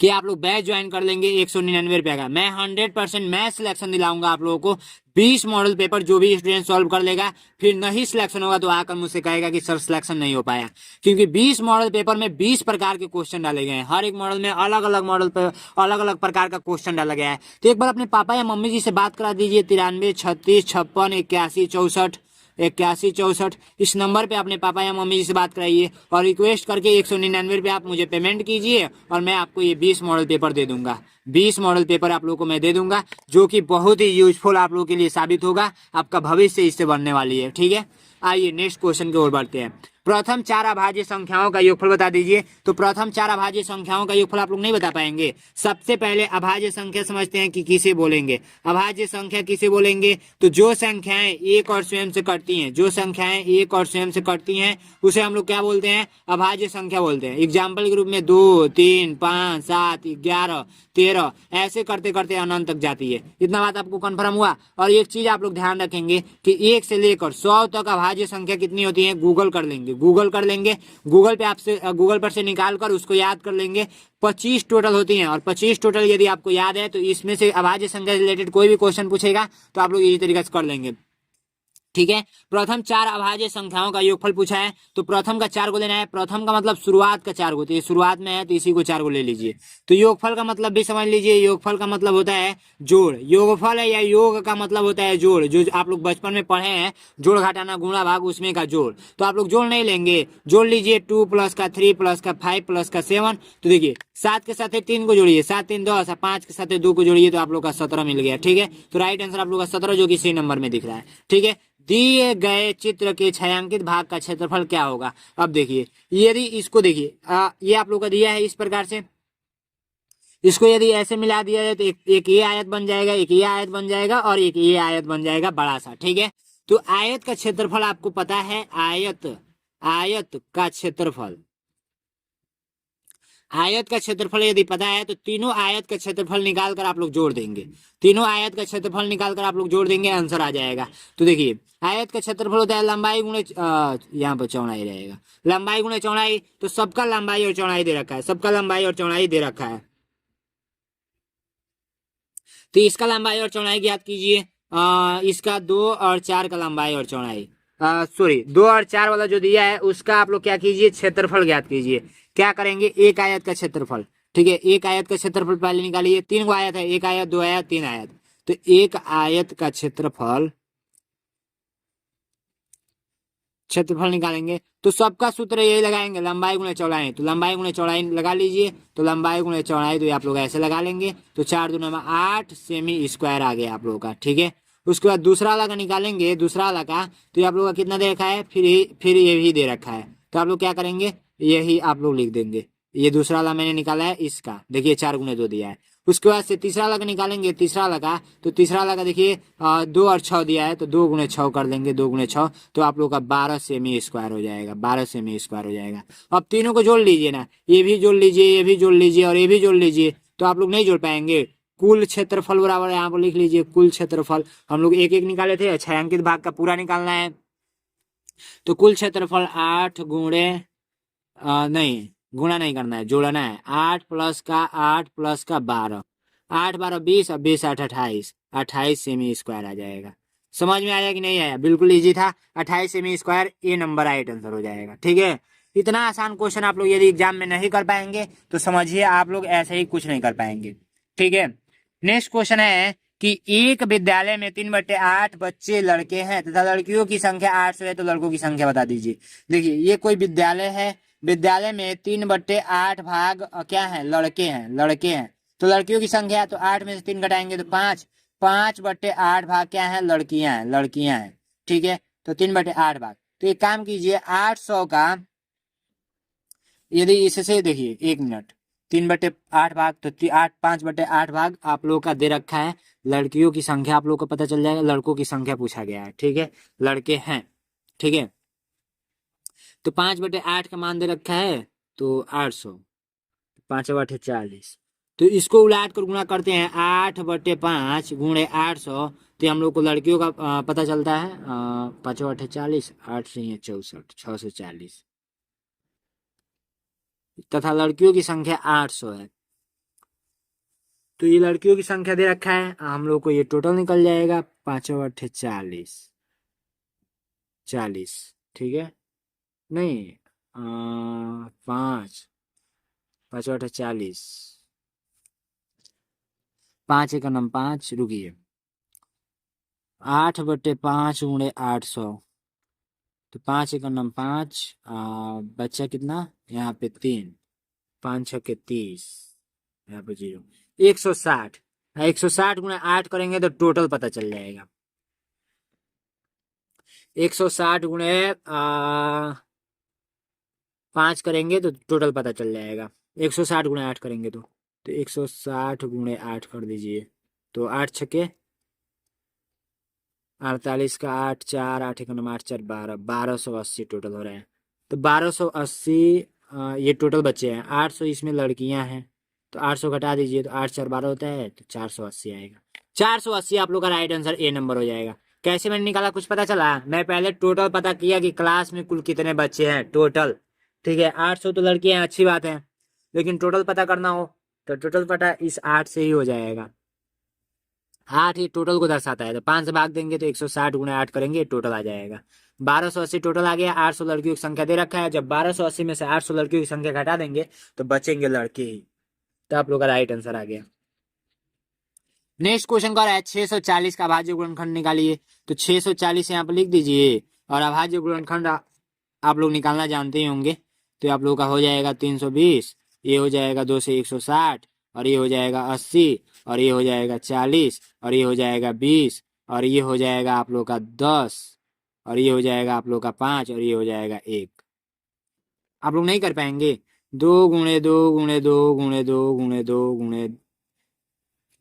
कि आप लोग बैच ज्वाइन कर लेंगे 199 रुपया का। मैं 100% मैं सिलेक्शन दिलाऊंगा आप लोगों को। 20 मॉडल पेपर जो भी स्टूडेंट सॉल्व कर लेगा, फिर नहीं सिलेक्शन होगा तो आकर मुझसे कहेगा कि सर सिलेक्शन नहीं हो पाया, क्योंकि 20 मॉडल पेपर में 20 प्रकार के क्वेश्चन डाले गए हैं। हर एक मॉडल में अलग अलग मॉडल पर अलग अलग प्रकार का क्वेश्चन डाला गया है। तो एक बार अपने पापा या मम्मी जी से बात करा दीजिए। 93 36 56 81 64 81 64 इस नंबर पे अपने पापा या मम्मी जी से बात कराइए और रिक्वेस्ट करके 199 रुपये आप मुझे पेमेंट कीजिए और मैं आपको ये 20 मॉडल पेपर दे दूंगा। 20 मॉडल पेपर आप लोगों को मैं दे दूंगा, जो कि बहुत ही यूजफुल आप लोगों के लिए साबित होगा। आपका भविष्य इससे बनने वाली है। ठीक है, आइए नेक्स्ट क्वेश्चन की ओर बढ़ते हैं। प्रथम 4 अभाज्य संख्याओं का योगफल बता दीजिए। तो प्रथम 4 अभाज्य संख्याओं का योगफल आप लोग नहीं बता पाएंगे। सबसे पहले अभाज्य संख्या समझते हैं कि किसे बोलेंगे। अभाज्य संख्या किसे बोलेंगे? तो जो संख्याएं एक और स्वयं से कटती हैं, जो संख्याएं एक और स्वयं से कटती हैं उसे हम लोग क्या बोलते हैं? अभाज्य संख्या बोलते हैं। एग्जाम्पल के रूप में 2 3 5 7 11 13 ऐसे करते करते अनंत तक जाती है। इतना बात आपको कन्फर्म हुआ? और एक चीज आप लोग ध्यान रखेंगे कि 1 से लेकर 100 तक अभाज्य संख्या कितनी होती है? गूगल कर लेंगे, गूगल कर लेंगे। गूगल पे आपसे गूगल पर से निकाल कर उसको याद कर लेंगे। 25 टोटल होती हैं और 25 टोटल यदि आपको याद है तो इसमें से अभाज्य संख्या से रिलेटेड कोई भी क्वेश्चन पूछेगा तो आप लोग इसी तरीके से कर लेंगे। ठीक है, प्रथम 4 अभाज्य संख्याओं का योगफल पूछा है तो प्रथम का 4 को लेना है। प्रथम का मतलब शुरुआत का 4 को, तो ये शुरुआत में है तो इसी को 4 को ले लीजिए। तो योगफल का मतलब भी समझ लीजिए। योगफल का मतलब होता है जोड़। योगफल है या योग का मतलब होता है जोड़, जो आप लोग बचपन में पढ़े हैं, जोड़ घटाना गुणा भाग उसमें का जोड़। तो आप लोग जोड़ नहीं लेंगे, जोड़ लीजिए। 2 प्लस का 3 प्लस का 5 प्लस का 7। तो देखिए 7 के साथ 3 को जोड़िए, 7 3 10, 5 के साथ 2 को जोड़िए तो आप लोग का 17 मिल गया। ठीक है, तो राइट आंसर आप लोग का 17 जो कि सी नंबर में दिख रहा है। ठीक है, दिए गए चित्र के छायांकित भाग का क्षेत्रफल क्या होगा? अब देखिए, यदि इसको देखिए, ये आप लोग का दिया है इस प्रकार से, इसको यदि ऐसे मिला दिया जाए तो एक ये आयत बन जाएगा, एक ये आयत बन जाएगा और एक ये आयत बन जाएगा बड़ा सा। ठीक है, तो आयत का क्षेत्रफल आपको पता है, आयत का क्षेत्रफल, आयत का क्षेत्रफल यदि पता है तो तीनों आयत का क्षेत्रफल निकाल कर आप लोग जोड़ देंगे। तीनों आयत का क्षेत्रफल निकाल कर आप लोग जोड़ देंगे, आंसर आ जाएगा। तो देखिए आयत का क्षेत्रफल होता है लंबाई गुणे यहाँ पर चौड़ाई रहेगा, लंबाई गुणे चौड़ाई। तो सबका लंबाई और चौड़ाई दे रखा है, सबका लंबाई और चौड़ाई दे रखा है। तो इसका लंबाई और चौड़ाई ज्ञात कीजिए। इसका 2 और 4 का लंबाई और चौड़ाई, सॉरी 2 और 4 वाला जो दिया है उसका आप लोग क्या कीजिए? क्षेत्रफल ज्ञात कीजिए। क्या करेंगे? एक आयत का क्षेत्रफल। ठीक है, एक आयत का क्षेत्रफल पहले निकालिए। 3 गो आयत है, एक आयत 2 आयत 3 आयत। तो एक आयत का क्षेत्रफल निकालेंगे तो सबका सूत्र यही लगाएंगे, लंबाई गुणे चौड़ाई। तो लंबाई गुणे चौड़ाई लगा लीजिए। तो लंबाई गुणे चौड़ाई तो आप लोग ऐसे लगा लेंगे। तो 4 दूनी 8 सेमी स्क्वायर आ गया आप लोगों का। ठीक है, उसके बाद दूसरा वाला का निकालेंगे, दूसरा वाला का तो आप लोग का कितना दे रखा है? फिर ये भी दे रखा है। तो आप लोग क्या करेंगे? यही आप लोग लिख देंगे। ये दूसरा वाला मैंने निकाला है इसका, देखिए 4 गुणे 2 दिया है। उसके बाद से तीसरा लगा निकालेंगे, तीसरा लगा तो तीसरा लगा देखिए 2 और 6 दिया है तो 2 गुणे 6 कर देंगे, 2 गुणे 6 तो आप लोग का 12 सेमी स्क्वायर हो जाएगा, 12 सेमी स्क्वायर हो जाएगा। अब तीनों को जोड़ लीजिए ना, ये भी जोड़ लीजिए, ये भी जोड़ लीजिए और ये भी जोड़ लीजिए, तो आप लोग नहीं जोड़ पाएंगे। कुल क्षेत्रफल बराबर यहाँ पर लिख लीजिए, कुल क्षेत्रफल हम लोग एक एक निकाले थे, छायांकित भाग का पूरा निकालना है। तो कुल क्षेत्रफल 8 गुणे नहीं गुणा नहीं करना है, जोड़ना है। 8 प्लस का 8 प्लस का 12, 8 12 20 और 20 8 28, 28 सेमी स्क्वायर आ जाएगा। समझ में आया कि नहीं आया? बिल्कुल इजी था, 28 सेमी स्क्वायर ए नंबर राइट आंसर हो जाएगा। ठीक है, इतना आसान क्वेश्चन आप लोग यदि एग्जाम में नहीं कर पाएंगे तो समझिए आप लोग ऐसे ही कुछ नहीं कर पाएंगे। ठीक है, नेक्स्ट क्वेश्चन है कि एक विद्यालय में 3/8 बच्चे लड़के हैं तथा लड़कियों की संख्या 800 है, तो लड़कों की संख्या बता दीजिए। देखिए ये कोई विद्यालय है, विद्यालय में 3/8 भाग क्या है, लड़के हैं, लड़के हैं। तो लड़कियों की संख्या, तो 8 में से 3 घटाएंगे तो 5, 5/8 भाग क्या है, लड़कियां हैं, लड़कियां हैं। ठीक है, तो 3/8 भाग, तो एक काम कीजिए 800 का, यदि इससे देखिए 1 मिनट, 3/8 भाग तो 5/8 भाग आप लोग का दे रखा है। लड़कियों की संख्या आप लोग को पता चल जाएगा, लड़कों की संख्या पूछा गया है। ठीक है, लड़के हैं। ठीक है, तो 5/8 का मान दे रखा है तो 800, 5 8 40, तो इसको उलाट कर गुणा करते हैं, 8/5 गुणे 800, तो हम लोग को लड़कियों का पता चलता है 5 8 40, 8 से 64, 640, तथा लड़कियों की संख्या 800 है। तो ये लड़कियों की संख्या दे रखा है, हम लोग को ये टोटल निकल जाएगा 5 8 40, 40। ठीक है, नहीं 5 8 40, 5 एक नम 5, रुकिए 8/5 गुणे 800, तो 5 एक नम 5, बच्चा कितना यहाँ पे 3, 5 6 30, यहाँ पे 0, 160, 160 गुणे 8 करेंगे तो टोटल पता चल जाएगा। 160 गुणे 5 करेंगे तो टोटल पता चल जाएगा। 160 गुणे 8 करेंगे तो 160 गुणे 8 कर दीजिए, तो 8 छके 48 का 8 4, 8 एक 8 4 12, 1280 टोटल हो रहा है। तो 1280 ये टोटल बच्चे हैं, 800 इसमें लड़कियां हैं, तो 800 घटा दीजिए, तो 8 4 12 होता है, तो 480 आएगा। 480 आप लोग का राइट आंसर ए नंबर हो जाएगा। कैसे मैंने निकाला कुछ पता चला? मैं पहले टोटल पता किया कि क्लास में कुल कितने बच्चे हैं टोटल। ठीक है, 800 तो लड़कियां हैं, अच्छी बात है, लेकिन टोटल पता करना हो तो टोटल पता इस 8 से ही हो जाएगा। 8 ही टोटल को दर्शाता है, तो 5 से भाग देंगे तो 160 गुणे 8 करेंगे, टोटल आ जाएगा 1280 टोटल आ गया। 800 लड़कियों की संख्या दे रखा है, जब 1280 में से 800 लड़कियों की संख्या घटा देंगे तो बचेंगे लड़के ही, तो आप लोग का राइट आंसर आ गया। नेक्स्ट क्वेश्चन का है 640 का अभाज्य गुणनखंड निकालिए। तो 640 यहाँ पर लिख दीजिए, और अभाज्य गुणनखंड आप लोग निकालना जानते ही होंगे, तो आप लोग का हो जाएगा 320, ये हो जाएगा 2 से 160, और ये हो जाएगा 80, और ये हो जाएगा 40, और ये हो जाएगा 20, और ये हो जाएगा आप लोग का 10, और ये हो जाएगा आप लोग का 5, और ये हो जाएगा 1। आप लोग नहीं कर पाएंगे। 2 गुणे 2 गुणे 2 गुणे 2 गुणे 2 गुणे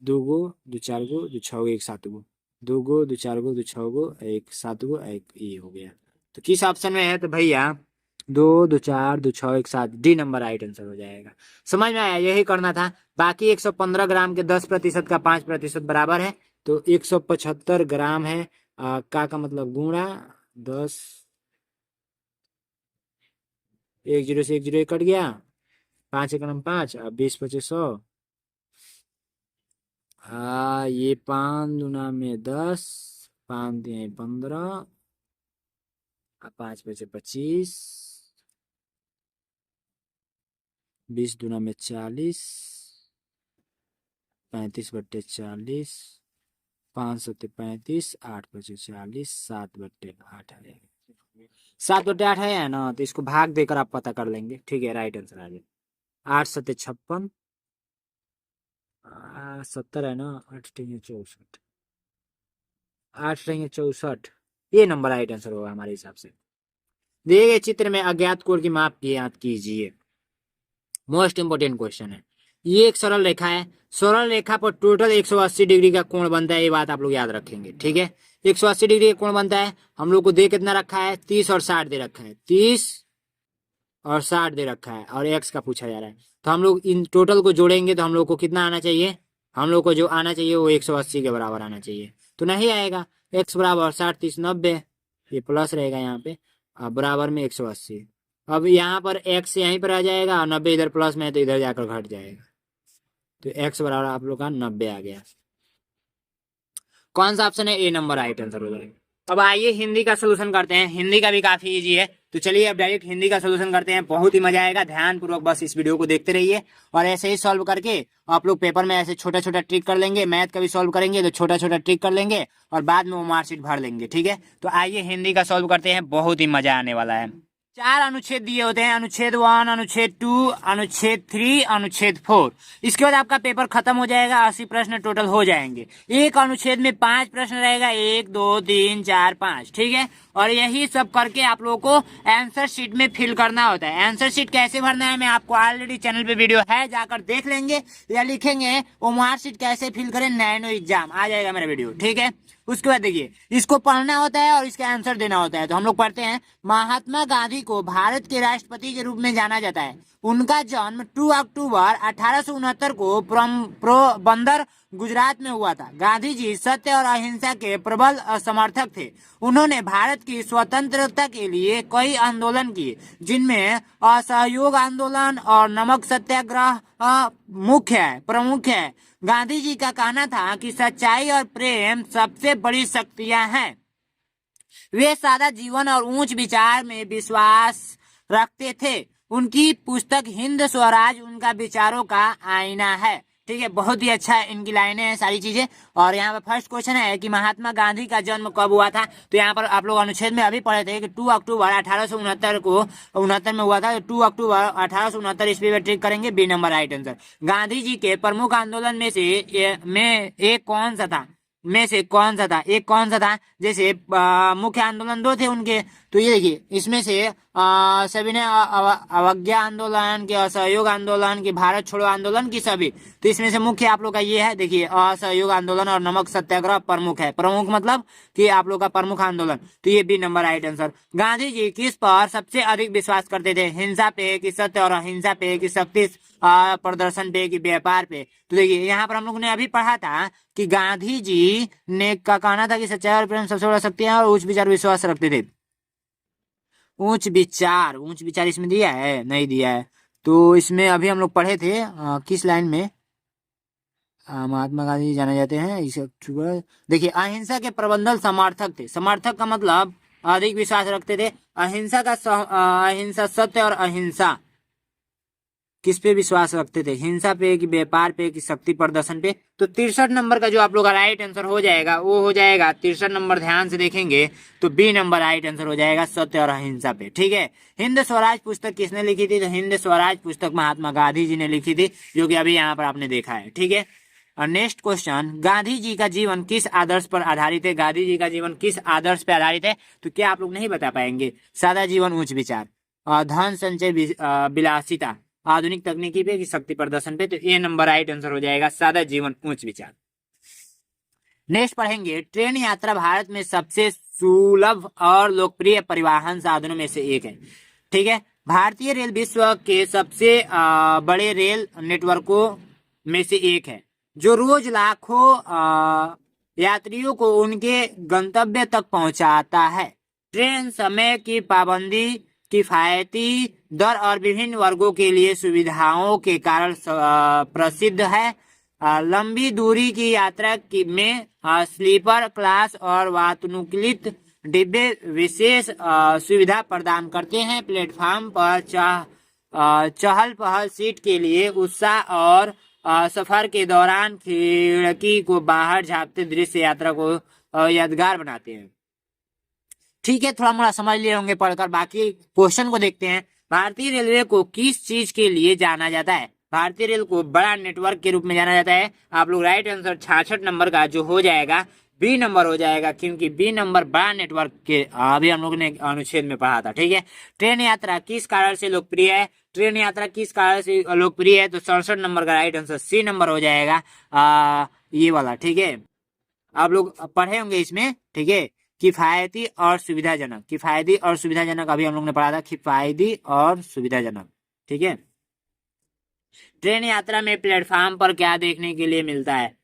2 गो 2 4 गो 2 6 गो 1 7 गो, 2 गो 2 4 गो 2 6 गो 1 7 गो 1, ये हो गया। तो किस ऑप्शन में है? तो भैया 2 2 4 2 6 1 7, डी नंबर राइट आंसर हो जाएगा। समझ में आया? यही करना था। बाकी 115 ग्राम के 10% का 5% बराबर है, तो 175 ग्राम है का मतलब गुणा 10, 1 0 से 1 0 कट गया, 5 एक 5, 20 25 100, ये 5 दूना में 10, 5 दिए 15, 5 बचे 25, 20 दूना में 40, 35/40, 5 सत्ते 35, 8 बचे 40, 7/8 है। 7/8 है ना, तो इसको भाग देकर आप पता कर लेंगे। ठीक है, राइट आंसर आ जाए 8 सत्ते 56, 70 है ना, 8 टेंगे 64, 8 टेंगे 64, ये नंबर राइट आंसर होगा हमारे हिसाब से। दिए गए चित्र में अज्ञात कोण की माप की याद कीजिए। मोस्ट इंपोर्टेंट क्वेश्चन है ये एक सरल रेखा है, सरल रेखा पर टोटल 180 डिग्री का कोण बनता है, ये बात आप लोग याद रखेंगे। ठीक है, 180 डिग्री का कोण बनता है। हम लोग को दे कितना रखा है, 30 और 60 दे रखा है, 30 और 60 दे रखा है, और एक्स का पूछा जा रहा है। तो हम लोग इन टोटल को जोड़ेंगे तो हम लोग को कितना आना चाहिए, हम लोग को जो आना चाहिए वो 180 के बराबर आना चाहिए। तो नहीं आएगा, एक्स बराबर 60 30 90, ये प्लस रहेगा यहाँ पे, बराबर में 180। अब यहाँ पर एक्स यहीं पर आ जाएगा और 90 इधर प्लस में है तो इधर जाकर घट जाएगा। तो एक्स बराबर आप लोग का 90 आ गया। कौन सा ऑप्शन है, ए नंबर राइट आंसर हो जाएगा। अब आइए हिंदी का सोल्यूशन करते हैं, हिंदी का भी काफी इजी है। तो चलिए अब डायरेक्ट हिंदी का सोल्यूशन करते हैं, बहुत ही मजा आएगा। ध्यान पूर्वक बस इस वीडियो को देखते रहिए और ऐसे ही सॉल्व करके आप लोग पेपर में ऐसे छोटा छोटा ट्रिक कर लेंगे। मैथ का भी सॉल्व करेंगे तो छोटा छोटा ट्रिक कर लेंगे और बाद में वो मार्कशीट भर लेंगे। ठीक है, तो आइए हिंदी का सॉल्व करते हैं, बहुत ही मजा आने वाला है। 4 अनुच्छेद दिए होते हैं, अनुच्छेद 1, अनुच्छेद 2, अनुच्छेद 3, अनुच्छेद 4। इसके बाद आपका पेपर खत्म हो जाएगा, 80 प्रश्न टोटल हो जाएंगे। एक अनुच्छेद में 5 प्रश्न रहेगा, 1 2 3 4 5। ठीक है, और यही सब करके आप लोगों को आंसर शीट में फिल करना होता है। आंसर शीट कैसे भरना है मैं आपको ऑलरेडी चैनल पे वीडियो है, जाकर देख लेंगे, या लिखेंगे वो मार्कशीट कैसे फिल करें नैनो एग्जाम, आ जाएगा मेरा वीडियो। ठीक है, उसके बाद देखिए इसको पढ़ना होता है और इसका आंसर देना होता है। तो हम लोग पढ़ते हैं, महात्मा गांधी को भारत के राष्ट्रपति के रूप में जाना जाता है। उनका जन्म 2 अक्टूबर 1869 को पोरबंदर गुजरात में हुआ था। गांधी जी सत्य और अहिंसा के प्रबल समर्थक थे। उन्होंने भारत की स्वतंत्रता के लिए कई आंदोलन किए, जिनमें असहयोग आंदोलन और नमक सत्याग्रह प्रमुख है। गांधी जी का कहना था कि सच्चाई और प्रेम सबसे बड़ी शक्तियां हैं। वे सादा जीवन और उच्च विचार में विश्वास रखते थे। उनकी पुस्तक हिंद स्वराज उनका विचारों का आईना है। ठीक है, बहुत ही अच्छा इनकी लाइनें हैं, सारी चीजें। और यहाँ पर फर्स्ट क्वेश्चन है कि महात्मा गांधी का जन्म कब हुआ था। तो यहाँ पर आप लोग अनुच्छेद में अभी पढ़े थे कि 2 अक्टूबर 1869 को 69 में हुआ था। 2 अक्टूबर 1869 ईस्वी में ट्रिक करेंगे, B number right answer. Gandhi ji के प्रमुख आंदोलन में से एक कौन सा था, एक कौन सा था। जैसे मुख्य आंदोलन 2 थे उनके, तो ये देखिए इसमें से सभी अवज्ञा आंदोलन के, असहयोग आंदोलन की, भारत छोड़ो आंदोलन की, सभी। तो इसमें से मुख्य आप लोग का ये है, देखिए असहयोग आंदोलन और नमक सत्याग्रह प्रमुख है। प्रमुख मतलब कि आप लोग का प्रमुख आंदोलन, तो ये B number right answer. Gandhi ji किस पर सबसे अधिक विश्वास करते थे, हिंसा पे कि सत्य और अहिंसा पे कि शक्ति प्रदर्शन पे कि व्यापार पे। तो देखिए यहाँ पर हम लोग ने अभी पढ़ा था कि गांधी जी ने का कहना था कि सच्चाई और प्रेम सबसे बड़ा शक्ति है और उच्च विचार विश्वास रखते थे। उच्च विचार इसमें दिया है, नहीं दिया है। तो इसमें अभी हम लोग पढ़े थे किस लाइन में, महात्मा गांधी जाने जाते हैं इस अक्टूबर। देखिए अहिंसा के प्रबंधन समर्थक थे। समर्थक का मतलब अधिक विश्वास रखते थे। अहिंसा अहिंसा, सत्य और अहिंसा किस पे विश्वास रखते थे, हिंसा पे कि व्यापार पे कि शक्ति प्रदर्शन पे। तो 63 नंबर का जो आप लोग का राइट आंसर हो जाएगा वो हो जाएगा 63 नंबर। ध्यान से देखेंगे तो बी नंबर राइट आंसर हो जाएगा, सत्य और अहिंसा पे। ठीक है, हिंद स्वराज पुस्तक किसने लिखी थी, तो हिंद स्वराज पुस्तक महात्मा गांधी जी ने लिखी थी, जो कि अभी यहाँ पर आपने देखा है। ठीक है, और नेक्स्ट क्वेश्चन, गांधी जी का जीवन किस आदर्श पर आधारित है। गांधी जी का जीवन किस आदर्श पर आधारित है, तो क्या आप लोग नहीं बता पाएंगे। सादा जीवन उच्च विचार, धन संचय विलासिता, आधुनिक तकनीकी पे कि शक्ति प्रदर्शन पे। तो ए नंबर राइट आंसर हो जाएगा, सादा जीवन उच्च विचार। नेक्स्ट पढ़ेंगे, ट्रेन यात्रा भारत में सबसे सुलभ और लोकप्रिय परिवहन साधनों में से एक है। ठीक है, भारतीय रेल विश्व के सबसे बड़े रेल नेटवर्कों में से एक है, जो रोज लाखों यात्रियों को उनके गंतव्य तक पहुंचाता है। ट्रेन समय की पाबंदी, किफायती दर और विभिन्न वर्गों के लिए सुविधाओं के कारण प्रसिद्ध है। लंबी दूरी की यात्रा में स्लीपर क्लास और वातानुकूलित डिब्बे विशेष सुविधा प्रदान करते हैं। प्लेटफॉर्म पर चहल पहल सीट के लिए उत्साह और सफर के दौरान खिड़की को बाहर झांकते दृश्य यात्रा को यादगार बनाते हैं। ठीक है, थोड़ा मोड़ा समझ लिए होंगे पढ़कर, बाकी क्वेश्चन को देखते हैं। भारतीय रेलवे को किस चीज के लिए जाना जाता है। भारतीय रेल को बड़ा नेटवर्क के रूप में जाना जाता है। आप लोग राइट आंसर 66 नंबर का जो हो जाएगा बी नंबर हो जाएगा, क्योंकि बी नंबर बड़ा नेटवर्क के अभी हम लोग ने अनुच्छेद में पढ़ा था। ठीक है, ट्रेन यात्रा किस कारण से लोकप्रिय है? ट्रेन यात्रा किस कारण से लोकप्रिय है? तो 67 नंबर का राइट आंसर सी नंबर हो जाएगा, ये वाला। ठीक है, आप लोग पढ़े होंगे इसमें। ठीक है, किफायती और सुविधाजनक, किफायती और सुविधाजनक अभी हम लोग ने पढ़ा था, किफायती और सुविधाजनक। ठीक है, ट्रेन यात्रा में प्लेटफॉर्म पर क्या देखने के लिए मिलता है?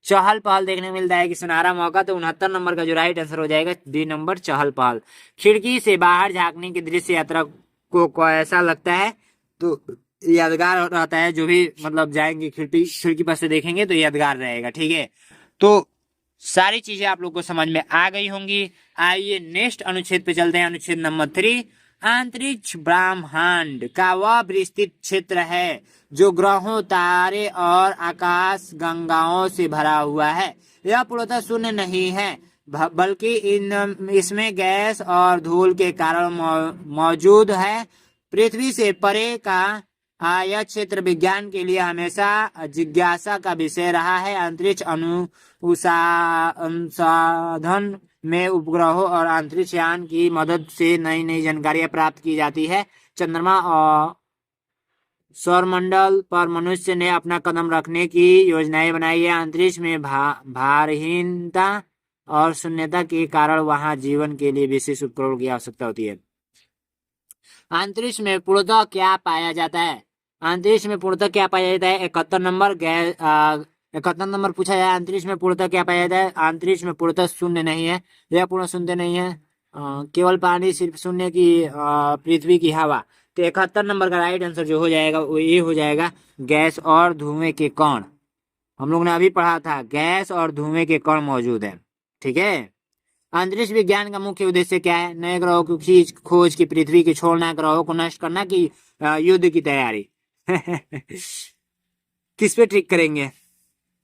चहल पहल देखने को मिलता है कि सुनहरा मौका। तो 69 नंबर का जो राइट आंसर हो जाएगा बी नंबर, चहल पहल। खिड़की से बाहर झांकने के दृश्य यात्रा को ऐसा लगता है तो यादगार रहता है। जो भी मतलब जाएंगे खिड़की पर से देखेंगे तो यादगार रहेगा। ठीक है, तो सारी चीजें आप लोग को समझ में आ गई होंगी। आइए नेक्स्ट अनुच्छेद पे चलते हैं, अनुच्छेद नंबर 3। अंतरिक्ष ब्रह्मांड का वह विस्तृत क्षेत्र है जो ग्रहों, तारे और आकाश गंगाओं से भरा हुआ है। यह पूर्णतः शून्य नहीं है, बल्कि इसमें गैस और धूल के कारण मौजूद है। पृथ्वी से परे का यह क्षेत्र विज्ञान के लिए हमेशा जिज्ञासा का विषय रहा है। अंतरिक्ष अनुसंधान में उपग्रहों और अंतरिक्ष यान की मदद से नई नई जानकारियां प्राप्त की जाती है। चंद्रमा और सौरमंडल पर मनुष्य ने अपना कदम रखने की योजनाएं बनाई है। अंतरिक्ष में भारहीनता और शून्यता के कारण वहां जीवन के लिए विशेष उपकरणों की आवश्यकता होती है। अंतरिक्ष में पूर्णतः क्या पाया जाता है? अंतरिक्ष में पूर्णतः क्या पाया जाता है? 71 नंबर 71 नंबर पूछा जाए, अंतरिक्ष में पूर्णतः क्या पाया जाता है? अंतरिक्ष में पूर्णतः शून्य नहीं है, यह पूर्ण शून्य नहीं है, केवल पानी, सिर्फ शून्य की पृथ्वी की हवा। तो 71 नंबर का राइट आंसर जो हो जाएगा वो ये हो जाएगा, गैस और धुएं के कण। हम लोग ने अभी पढ़ा था, गैस और धुएं के कण मौजूद है। ठीक है, अंतरिक्ष विज्ञान का मुख्य उद्देश्य क्या है? नए ग्रहों की खोज की, पृथ्वी की छोड़ना, ग्रहों को नष्ट करना, की युद्ध की तैयारी। किस पे ट्रिक करेंगे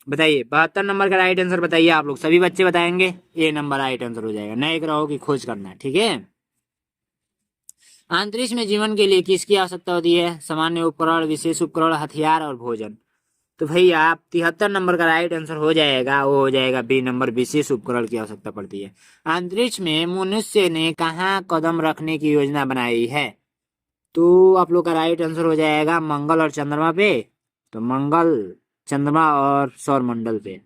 बताइए? 72 नंबर का राइट आंसर बताइए, आप लोग सभी बच्चे बताएंगे। ए नंबर राइट आंसर हो जाएगा, नए ग्रहों की खोज करना। ठीक है, अंतरिक्ष में जीवन के लिए किसकी आवश्यकता होती है? सामान्य उपकरण, विशेष उपकरण, हथियार और भोजन। तो भाई आप 73 नंबर का राइट आंसर हो जाएगा, वो हो जाएगा बी नंबर, विशेष उपकरण की आवश्यकता पड़ती है। अंतरिक्ष में मनुष्य ने कहाँ कदम रखने की योजना बनाई है? तो आप लोग का राइट आंसर हो जाएगा मंगल और चंद्रमा पे। तो मंगल, चंद्रमा और सौरमंडल पे।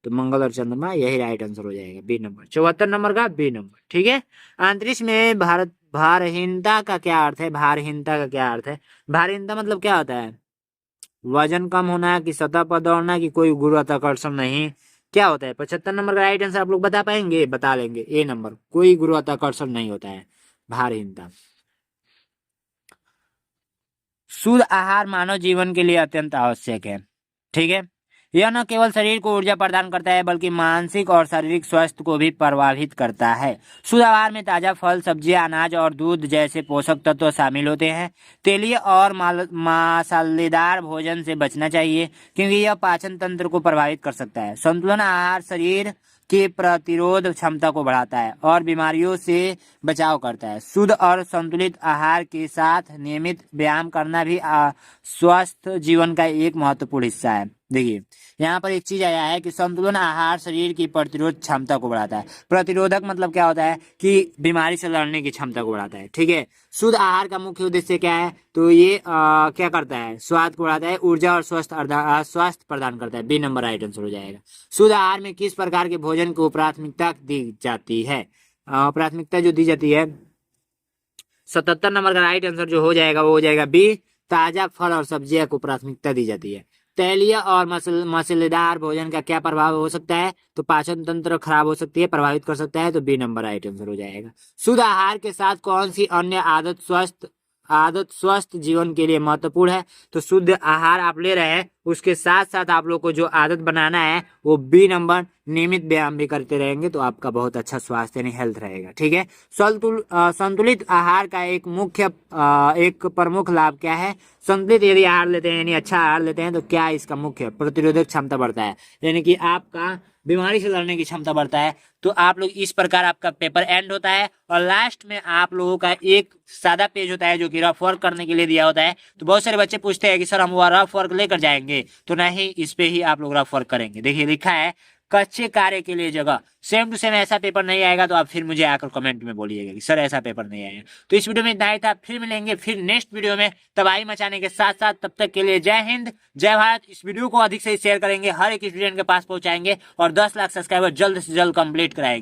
तो मंगल और चंद्रमा, यही राइट आंसर हो जाएगा, बी नंबर। 74 नंबर का बी नंबर। ठीक है, अंतरिक्ष में भारहीनता का क्या अर्थ है? भारहीनता का क्या अर्थ है? भारहीनता मतलब क्या होता है? वजन कम होना, कि सतह पर दौड़ना, कि कोई गुरुत्वाकर्षण नहीं, क्या होता है? 75 नंबर का राइट आंसर आप लोग बता पाएंगे? बता लेंगे, ए नंबर, कोई गुरुत्वाकर्षण नहीं होता है, भारहीनता। शुद्ध आहार मानव जीवन के लिए अत्यंत आवश्यक है। ठीक है, यह न केवल शरीर को ऊर्जा प्रदान करता है बल्कि मानसिक और शारीरिक स्वास्थ्य को भी प्रभावित करता है। शुद्ध आहार में ताजा फल, सब्जियां, अनाज और दूध जैसे पोषक तत्व शामिल होते हैं। तेलीय और मसालेदार भोजन से बचना चाहिए क्योंकि यह पाचन तंत्र को प्रभावित कर सकता है। संतुलन आहार शरीर की प्रतिरोध क्षमता को बढ़ाता है और बीमारियों से बचाव करता है। शुद्ध और संतुलित आहार के साथ नियमित व्यायाम करना भी स्वस्थ जीवन का एक महत्वपूर्ण हिस्सा है। देखिए यहाँ पर एक चीज आया है कि संतुलन आहार शरीर की प्रतिरोध क्षमता को बढ़ाता है। प्रतिरोधक मतलब क्या होता है? कि बीमारी से लड़ने की क्षमता को बढ़ाता है। ठीक है, शुद्ध आहार का मुख्य उद्देश्य क्या है? तो ये क्या करता है? स्वाद को बढ़ाता है, ऊर्जा और स्वास्थ्य प्रदान करता है। बी नंबर राइट आंसर हो जाएगा। शुद्ध आहार में किस प्रकार के भोजन को प्राथमिकता दी जाती है? प्राथमिकता जो दी जाती है, 77 नंबर का राइट आंसर जो हो जाएगा वो हो जाएगा बी, ताजा फल और सब्जियां को प्राथमिकता दी जाती है। तैलीय और मसालेदार भोजन का क्या प्रभाव हो सकता है? तो पाचन तंत्र खराब हो सकती है, प्रभावित कर सकता है। तो बी नंबर राइट आंसर हो जाएगा। शुद्ध आहार के साथ कौन सी अन्य आदत स्वस्थ जीवन के लिए महत्वपूर्ण है? तो शुद्ध आहार आप ले रहे हैं, उसके साथ साथ आप लोग को जो आदत बनाना है वो बी नंबर, नियमित व्यायाम भी करते रहेंगे तो आपका बहुत अच्छा स्वास्थ्य यानी हेल्थ रहेगा। ठीक है, संतुलित आहार का एक प्रमुख लाभ क्या है? संतुलित यदि आहार लेते हैं यानी अच्छा आहार लेते हैं तो क्या इसका मुख्य? प्रतिरोधक क्षमता बढ़ता है, यानी कि आपका बीमारी से लड़ने की क्षमता बढ़ता है। तो आप लोग इस प्रकार आपका पेपर एंड होता है और लास्ट में आप लोगों का एक सादा पेज होता है जो कि रफ वर्क करने के लिए दिया होता है। तो बहुत सारे बच्चे पूछते हैं कि सर हम वो रफ वर्क लेकर जाएंगे, तो नहीं, इस पे ही आप लोग रफ वर्क करेंगे। देखिए लिखा है कच्चे कार्य के लिए जगह। सेम टू सेम ऐसा पेपर नहीं आएगा तो आप फिर मुझे आकर कमेंट में बोलिएगा कि सर ऐसा पेपर नहीं आएगा। तो इस वीडियो में इतना ही था, फिर मिलेंगे फिर नेक्स्ट वीडियो में तबाही मचाने के साथ साथ। तब तक के लिए जय हिंद जय भारत। इस वीडियो को अधिक से शेयर करेंगे, हर एक स्टूडेंट के पास पहुंचाएंगे और 10 लाख सब्सक्राइबर जल्द से जल्द कंप्लीट कराएंगे।